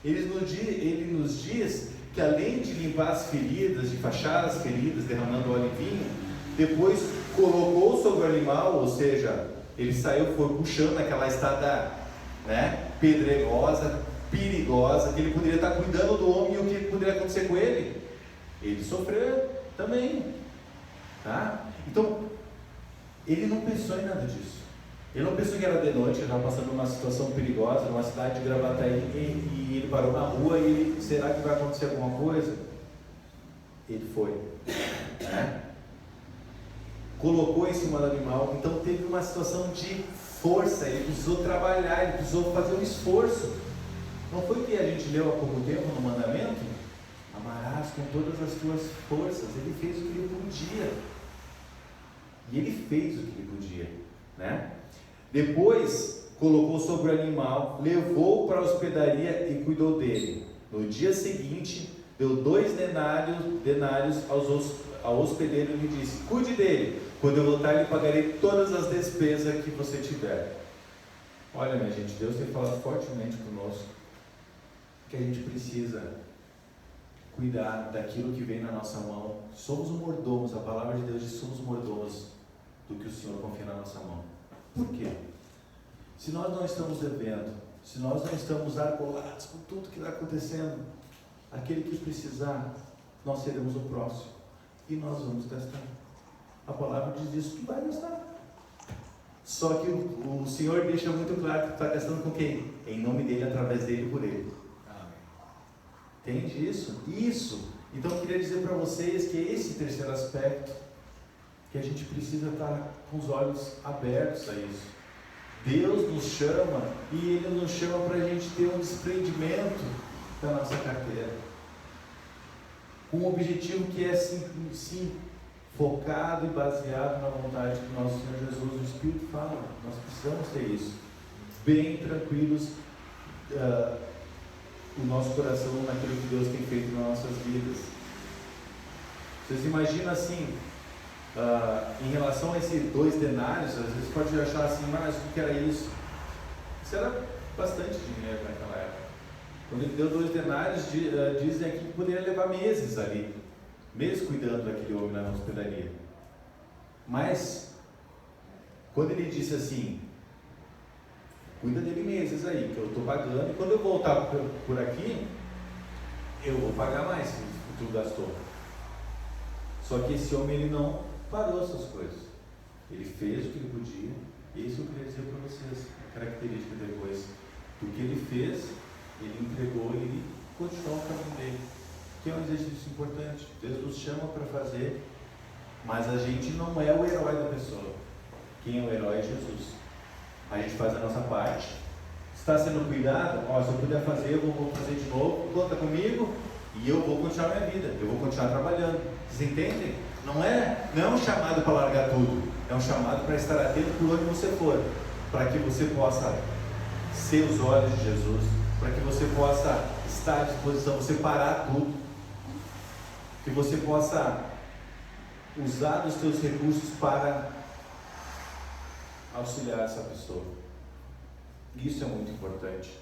Ele nos diz que, além de limpar as feridas, de enfaixar as feridas, derramando óleo e vinho, depois colocou sobre o animal, ou seja, ele saiu, foi puxando aquela estrada, né, pedregosa, perigosa, que ele poderia estar cuidando do homem, e o que poderia acontecer com ele? Ele sofreu também, tá? Então, ele não pensou em nada disso. Ele não pensou que era de noite, ele estava passando numa situação perigosa, numa cidade de Gravataí, e ele parou na rua, e ele, será que vai acontecer alguma coisa? Ele foi, né? Colocou em cima do animal. Então teve uma situação de força, ele precisou trabalhar, ele precisou fazer um esforço. Não foi o que a gente leu há pouco tempo no mandamento? Amarás com todas as tuas forças. Ele fez o que ele podia, e ele fez o que ele podia, né? Depois colocou sobre o animal, levou para a hospedaria e cuidou dele. No dia seguinte deu 2 denários ao hospedeiro e lhe disse: cuide dele, quando eu voltar lhe pagarei todas as despesas que você tiver. Olha, minha gente, Deus tem falado fortemente conosco que a gente precisa cuidar daquilo que vem na nossa mão. Somos os mordomos, a palavra de Deus diz que somos mordomos do que o Senhor confia na nossa mão. Por quê? Se nós não estamos devendo, se nós não estamos arcolados com tudo que está acontecendo, aquele que precisar, nós seremos o próximo e nós vamos gastar. A palavra diz isso, que vai gastar. Só que o Senhor deixa muito claro que está gastando com quem? Em nome dele, através dele, por ele. Entende isso? Isso. Então eu queria dizer para vocês que esse terceiro aspecto, que a gente precisa estar com os olhos abertos a isso. Deus nos chama e Ele nos chama para a gente ter um desprendimento da nossa carteira, com um objetivo que é sim focado e baseado na vontade do nosso Senhor Jesus. O Espírito fala, nós precisamos ter isso, bem tranquilos, o nosso coração naquilo que Deus tem feito nas nossas vidas. Vocês imaginam assim, em relação a esses 2 denários, às vezes pode achar assim, mas o que era isso? Isso era bastante dinheiro naquela época. Quando ele deu 2 denários, dizem aqui que poderia levar meses ali, meses cuidando daquele homem na hospedaria. Mas, quando ele disse assim, cuida dele meses aí, que eu estou pagando, e quando eu voltar por aqui, eu vou pagar mais se tu gastou. Só que esse homem, ele não parou essas coisas. Ele fez o que ele podia, e isso eu queria dizer para vocês, a característica depois do que ele fez, ele entregou e ele continuou o caminho dele, que é um exercício importante. Deus nos chama para fazer, mas a gente não é o herói da pessoa. Quem é o herói é Jesus. A gente faz a nossa parte. Está sendo cuidado? Se eu puder fazer, eu vou fazer de novo. Conta comigo e eu vou continuar minha vida. Eu vou continuar trabalhando. Vocês entendem? Não é um chamado para largar tudo. É um chamado para estar atento por onde você for, para que você possa ser os olhos de Jesus, para que você possa estar à disposição, você parar tudo, que você possa usar dos seus recursos para auxiliar essa pessoa. Isso é muito importante.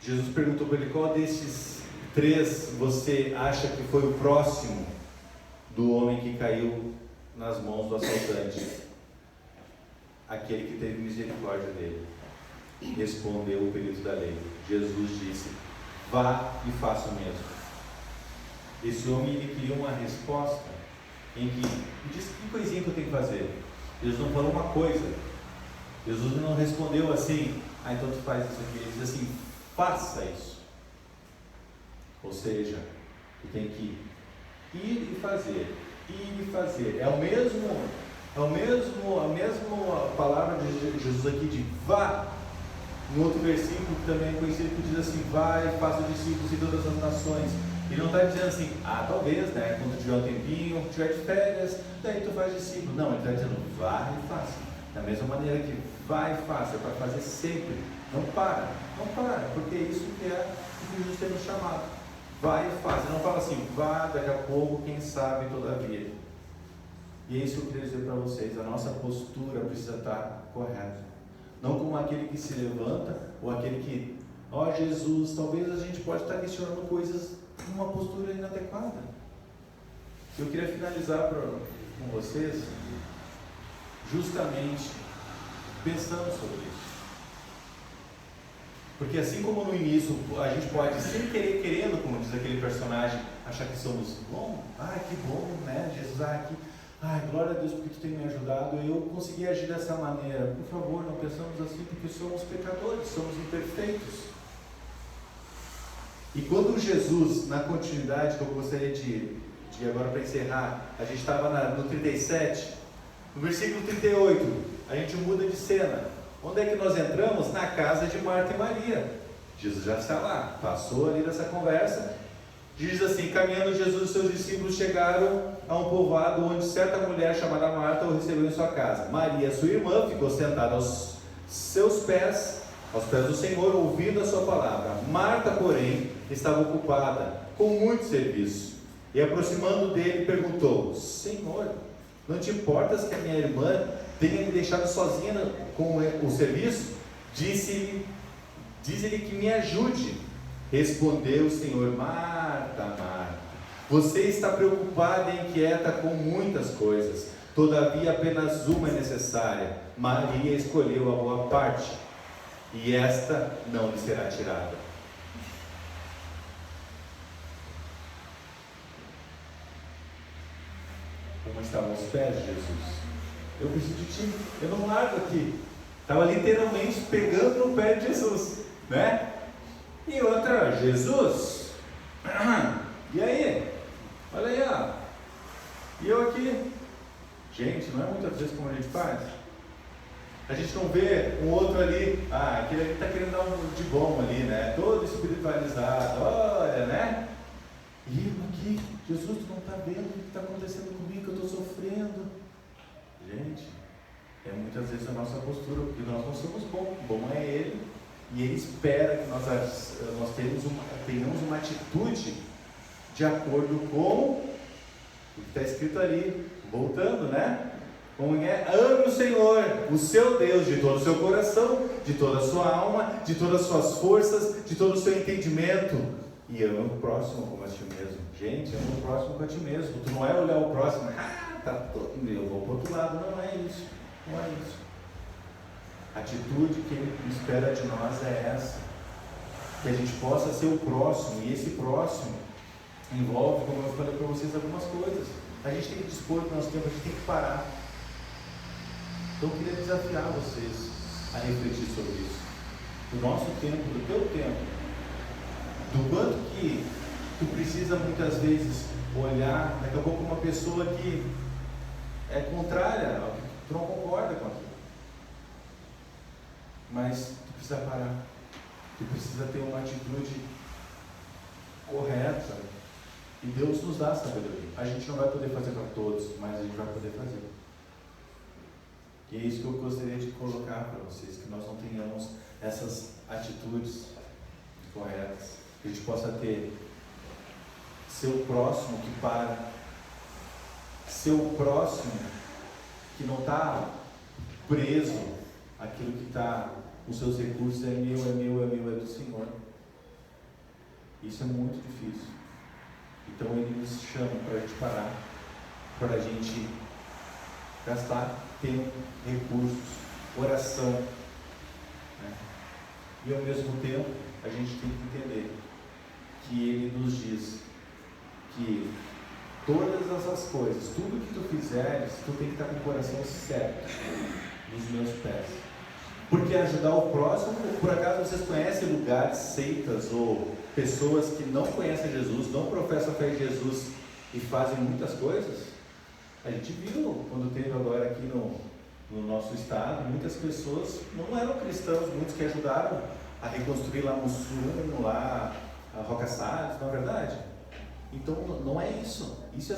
Jesus perguntou para ele: qual desses 3 você acha que foi o próximo do homem que caiu nas mãos do assaltante? Aquele que teve misericórdia dele. Respondeu o perito da lei. Jesus disse: vá e faça o mesmo. Esse homem, ele queria uma resposta em que disse: que coisinha que eu tenho que fazer? Jesus não falou uma coisa. Jesus não respondeu assim: então tu faz isso aqui. Ele disse assim: faça isso. Ou seja, tu tem que ir e fazer. Ir e fazer. É a mesma palavra de Jesus aqui de vá. No outro versículo que também é conhecido, que diz assim: vai, faça discípulos de todas as nações. Ele não está dizendo assim: talvez, né, quando tiver um tempinho, tiver de férias, daí tu faz discípulo. Não, ele está dizendo: vai e faça. Da mesma maneira que vai e faça, é para fazer sempre. Não para, porque é isso que é o que Jesus tem nos chamado. Vai e faça. Ele não fala assim: vá, daqui a pouco, quem sabe, todavia. E é isso que eu queria dizer para vocês: a nossa postura precisa estar correta. Não como aquele que se levanta, ou aquele que, Jesus, talvez a gente pode estar questionando coisas numa postura inadequada. Eu queria finalizar com vocês, justamente pensando sobre isso. Porque assim como no início a gente pode, sem querer, querendo, como diz aquele personagem, achar que somos bom, que bom, né, Jesus, glória a Deus porque tu tem me ajudado, eu consegui agir dessa maneira. Por favor, não pensamos assim, porque somos pecadores, somos imperfeitos. E quando Jesus, na continuidade que eu gostaria de agora para encerrar, a gente estava no 37, no versículo 38, a gente muda de cena. Onde é que nós entramos? Na casa de Marta e Maria. Jesus já está lá, passou ali dessa conversa. Diz assim: caminhando Jesus e seus discípulos chegaram a um povoado onde certa mulher chamada Marta o recebeu em sua casa. Maria, sua irmã, ficou sentada aos pés do Senhor, ouvindo a sua palavra. Marta, porém, estava ocupada com muito serviço. E aproximando dele, perguntou: Senhor, não te importas que a minha irmã tenha me deixado sozinha com o serviço? Diz-lhe que me ajude. Respondeu o Senhor: Marta, Marta, você está preocupada e inquieta com muitas coisas, todavia apenas uma é necessária. Maria escolheu a boa parte, e esta não lhe será tirada. Como estava aos pés de Jesus, eu preciso de ti, eu não largo aqui. Estava literalmente pegando no pé de Jesus, né? E outra, Jesus, e aí? Olha aí, ó. E eu aqui? Gente, não é muitas vezes como a gente faz. A gente não vê um outro ali, aquele ali está querendo dar um de bom ali, né? Todo espiritualizado, olha, né? E eu aqui, Jesus, tu não está vendo o que está acontecendo comigo, que eu estou sofrendo. Gente, é muitas vezes a nossa postura, porque nós não somos bons, bom é Ele, e Ele espera que nós tenhamos uma atitude de acordo com o que está escrito ali, voltando, né? Como é? Ame o Senhor, o seu Deus, de todo o seu coração, de toda a sua alma, de todas as suas forças, de todo o seu entendimento, e ame o próximo como a ti mesmo. Gente, ame o próximo como a ti mesmo. Tu não é olhar o próximo, tá todo, eu vou para o outro lado. Não é isso, não é isso. A atitude que Ele espera de nós é essa, que a gente possa ser o próximo, e esse próximo envolve, como eu falei para vocês, algumas coisas. A gente tem que dispor do nosso tempo, a gente tem que parar. Então eu queria desafiar vocês a refletir sobre isso. Do nosso tempo, do teu tempo, do quanto que tu precisa muitas vezes olhar, daqui a pouco uma pessoa que é contrária, tu não concorda com aquilo, mas tu precisa parar, tu precisa ter uma atitude correta, e Deus nos dá sabedoria. A gente não vai poder fazer para todos, mas a gente vai poder fazer. E é isso que eu gostaria de colocar para vocês, que nós não tenhamos essas atitudes corretas, que a gente possa ter seu próximo que para, seu próximo que não está preso àquilo que está, os seus recursos é meu, é meu, é meu, é do Senhor. Isso é muito difícil. Então Ele nos chama para a gente parar, para a gente gastar tempo, recursos, oração, né? E ao mesmo tempo a gente tem que entender que Ele nos diz que todas essas coisas, tudo que tu fizeres, tu tem que estar com o coração certo nos meus pés. Porque ajudar o próximo, por acaso vocês conhecem lugares, seitas ou pessoas que não conhecem Jesus, não professam a fé em Jesus e fazem muitas coisas? A gente viu quando teve agora aqui no nosso estado, muitas pessoas não eram cristãos, muitos que ajudaram a reconstruir lá Mussum, lá a Roca Salles, não é verdade? Então não é isso, isso é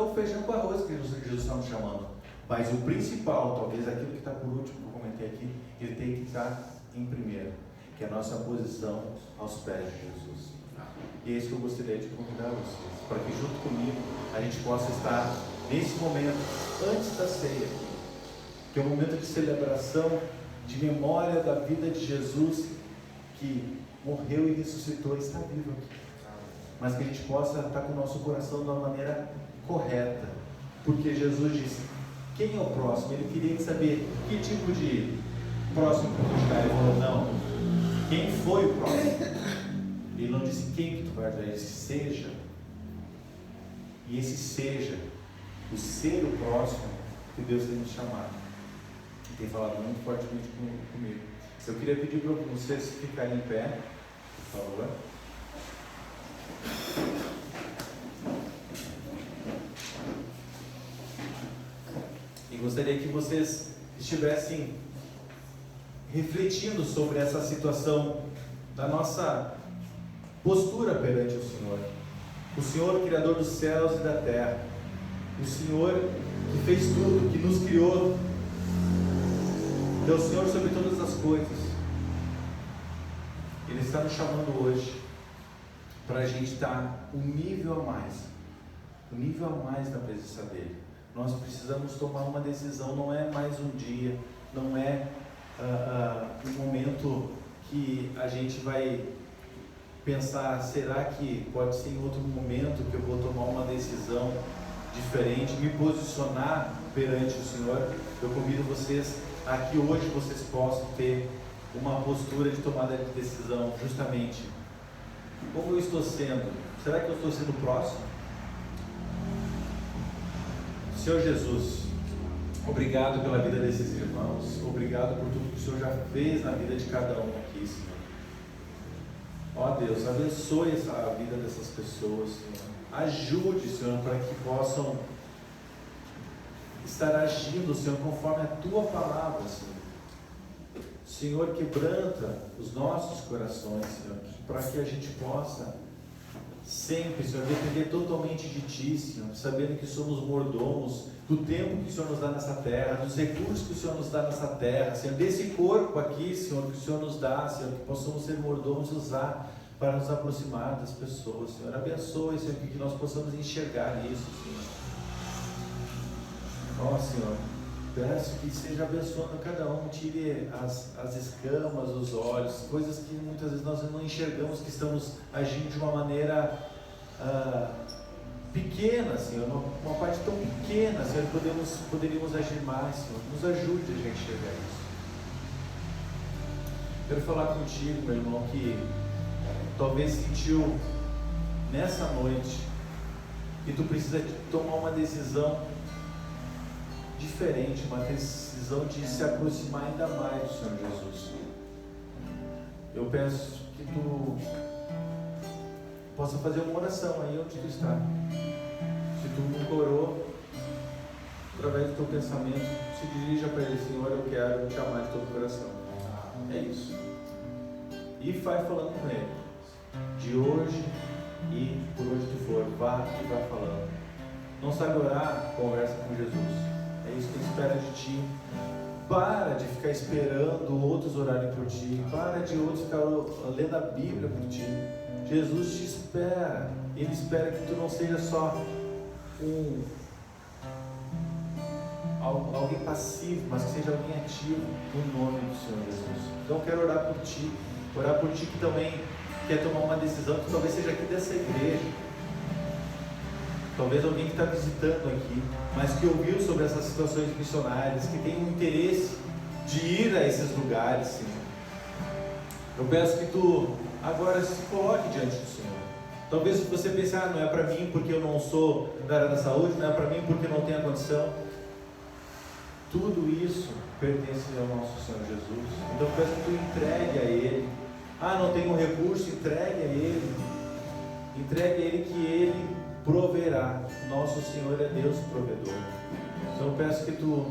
o feijão com arroz que Jesus está nos chamando. Mas o principal, talvez aquilo que está por último, que eu comentei aqui, ele tem que estar em primeiro, que é a nossa posição aos pés de Jesus. E é isso que eu gostaria de convidar vocês, para que junto comigo a gente possa estar nesse momento, antes da ceia, que é um momento de celebração, de memória da vida de Jesus, que morreu e ressuscitou e está vivo aqui. Mas que a gente possa estar com o nosso coração de uma maneira correta, porque Jesus disse: quem é o próximo? Ele queria saber que tipo de próximo que tu está. Ele falou: não, quem foi o próximo? Ele não disse quem que tu vai ajudar, ele disse seja. E esse seja, o ser o próximo, que Deus tem nos chamado, e tem falado muito fortemente comigo. Eu queria pedir para vocês ficarem em pé, por favor. E gostaria que vocês estivessem refletindo sobre essa situação da nossa postura perante o Senhor. O Senhor, Criador dos céus e da terra, o Senhor que fez tudo, que nos criou, é o Senhor sobre todas as coisas. Ele está nos chamando hoje para a gente estar um nível a mais na presença dEle. Nós precisamos tomar uma decisão, não é mais um dia, não é um momento que a gente vai pensar, será que pode ser em outro momento que eu vou tomar uma decisão diferente, me posicionar perante o Senhor. Eu convido vocês a que hoje vocês possam ter uma postura de tomada de decisão, justamente, como eu estou sendo? Será que eu estou sendo próximo? Senhor Jesus, Obrigado pela vida desses irmãos. Obrigado por tudo que o Senhor já fez na vida de cada um aqui, Senhor. Ó Deus, abençoe a vida dessas pessoas, Senhor. Ajude, Senhor, para que possam estar agindo, Senhor, conforme a Tua palavra, Senhor. Senhor, quebranta os nossos corações, Senhor, para que a gente possa sempre, Senhor, depender totalmente de Ti, Senhor, sabendo que somos mordomos do tempo que o Senhor nos dá nessa terra, dos recursos que o Senhor nos dá nessa terra, Senhor, desse corpo aqui, Senhor, que o Senhor nos dá, Senhor, que possamos ser mordomos e usar para nos aproximar das pessoas, Senhor. Abençoe, Senhor, que nós possamos enxergar isso, Senhor. Ó, Senhor, peço que seja abençoando cada um, tire as escamas, os olhos, coisas que muitas vezes nós não enxergamos, que estamos agindo de uma maneira pequena, Senhor, uma parte tão pequena, Senhor, poderíamos agir mais, Senhor. Nos ajude a gente enxergar isso. Quero falar contigo, meu irmão, que talvez sentiu nessa noite que tu precisa tomar uma decisão diferente, uma decisão de se aproximar ainda mais do Senhor Jesus. Eu peço que tu possa fazer uma oração aí onde tu está. Se tu nunca orou, através do teu pensamento, se dirija para Ele: Senhor, eu quero te amar de todo o coração. É isso. E vai falando com Ele, de hoje e por onde tu for, vá e vá falando. Não sabe orar? Conversa com Jesus. É isso que Ele espera de ti. Para de ficar esperando outros orarem por ti. Para de outros ficar lendo a Bíblia por ti. Jesus te espera. Ele espera que tu não seja só alguém passivo, mas que seja alguém ativo no nome do Senhor Jesus. Então eu quero orar por ti que também quer tomar uma decisão, que talvez seja aqui dessa igreja, talvez alguém que está visitando aqui, mas que ouviu sobre essas situações missionárias, que tem um interesse de ir a esses lugares, Senhor. Eu peço que tu agora se coloque diante do Senhor. Talvez você pense: não é para mim porque eu não sou da área da saúde, não é para mim porque eu não tenho a condição. Tudo isso pertence ao nosso Senhor Jesus. Então eu peço que tu entregue a Ele. Não tenho recurso, entregue a Ele. Entregue a Ele, que Ele proverá. Nosso Senhor é Deus provedor. Então eu peço que tu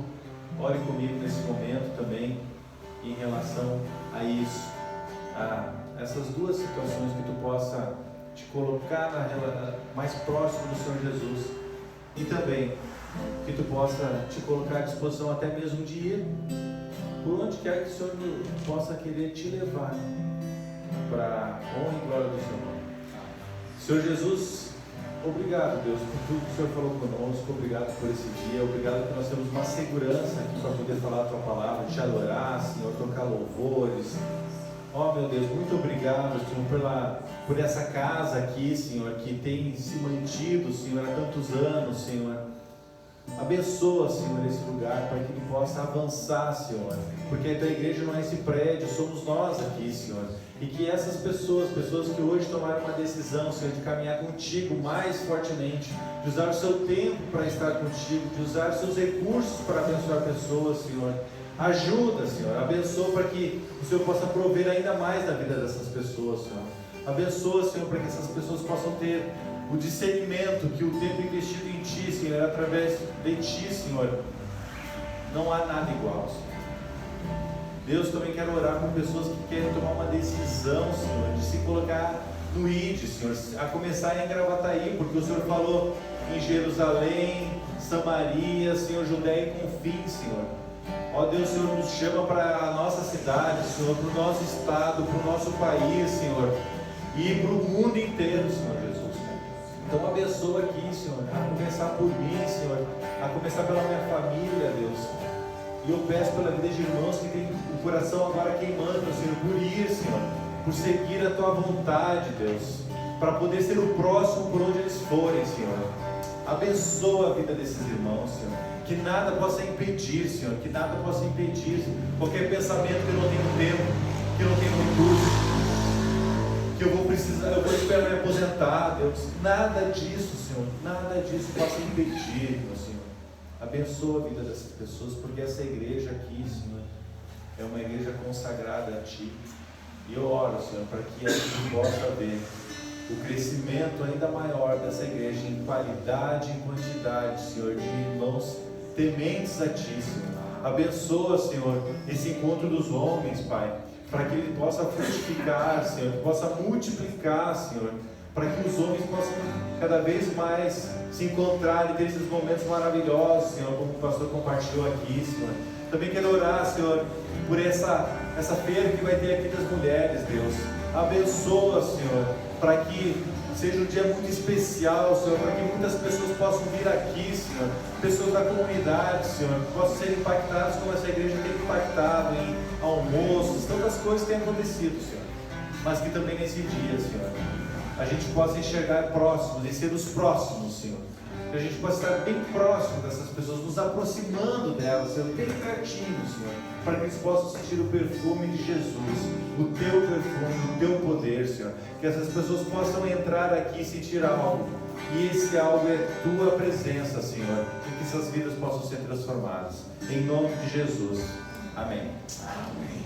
ore comigo nesse momento também, em relação a isso, a essas duas situações, que tu possa te colocar mais próximo do Senhor Jesus, e também que tu possa te colocar à disposição até mesmo de ir por onde quer que o Senhor possa querer te levar, para a honra e glória do Seu nome. Senhor Jesus, obrigado, Deus, por tudo que o Senhor falou conosco. Obrigado por esse dia. Obrigado que nós temos uma segurança aqui para poder falar a Tua palavra, te adorar, Senhor, tocar louvores. Meu Deus, muito obrigado, Senhor, por essa casa aqui, Senhor, que tem se mantido, Senhor, há tantos anos, Senhor. Abençoa, Senhor, esse lugar para que ele possa avançar, Senhor, porque a Tua igreja não é esse prédio, somos nós aqui, Senhor. E que essas pessoas que hoje tomaram uma decisão, Senhor, de caminhar contigo mais fortemente, de usar o seu tempo para estar contigo, de usar os seus recursos para abençoar pessoas, Senhor. Ajuda, Senhor, abençoa para que o Senhor possa prover ainda mais na vida dessas pessoas, Senhor. Abençoa, Senhor, para que essas pessoas possam ter o discernimento que o tempo investido em Ti, Senhor, através de Ti, Senhor, não há nada igual, Senhor. Deus, também quero orar por pessoas que querem tomar uma decisão, Senhor, de se colocar no ID, Senhor, a começar em Gravataí, porque o Senhor falou em Jerusalém, Samaria, Senhor, Judéia e Confins, Senhor. Ó Deus, o Senhor nos chama para a nossa cidade, Senhor, para o nosso estado, para o nosso país, Senhor, e para o mundo inteiro, Senhor Jesus. Então abençoa aqui, Senhor, a começar por mim, Senhor, a começar pela minha família, Deus. E eu peço pela vida de irmãos que têm o coração agora queimando, Senhor, por ir, Senhor, por seguir a Tua vontade, Deus, para poder ser o próximo por onde eles forem, Senhor. Abençoa a vida desses irmãos, Senhor, que nada possa impedir, Senhor, que nada possa impedir qualquer pensamento que eu não tenho tempo, que eu não tenho recurso, que eu vou esperar me aposentar, Deus. Nada disso, Senhor, nada disso possa impedir, meu Senhor. Abençoa a vida dessas pessoas, porque essa igreja aqui, Senhor, é uma igreja consagrada a Ti. E eu oro, Senhor, para que a gente possa ver o crescimento ainda maior dessa igreja em qualidade e em quantidade, Senhor, de irmãos tementes a Ti, Senhor. Abençoa, Senhor, esse encontro dos homens, Pai, para que ele possa frutificar, Senhor, que possa multiplicar, Senhor, para que os homens possam cada vez mais se encontrarem, ter esses momentos maravilhosos, Senhor, como o pastor compartilhou aqui, Senhor. Também quero orar, Senhor, por essa feira que vai ter aqui das mulheres, Deus. Abençoa, Senhor, para que seja um dia muito especial, Senhor, para que muitas pessoas possam vir aqui, Senhor, pessoas da comunidade, Senhor, que possam ser impactadas como essa igreja tem impactado em almoços, tantas coisas têm acontecido, Senhor, mas que também nesse dia, Senhor, a gente possa enxergar próximos e ser os próximos, Senhor, que a gente possa estar bem próximo dessas pessoas, nos aproximando delas, Senhor, bem pertinho, Senhor, para que eles possam sentir o perfume de Jesus, o Teu perfume, o Teu poder, Senhor, que essas pessoas possam entrar aqui e sentir algo, e esse algo é Tua presença, Senhor, e que essas vidas possam ser transformadas, em nome de Jesus, amém. Amém.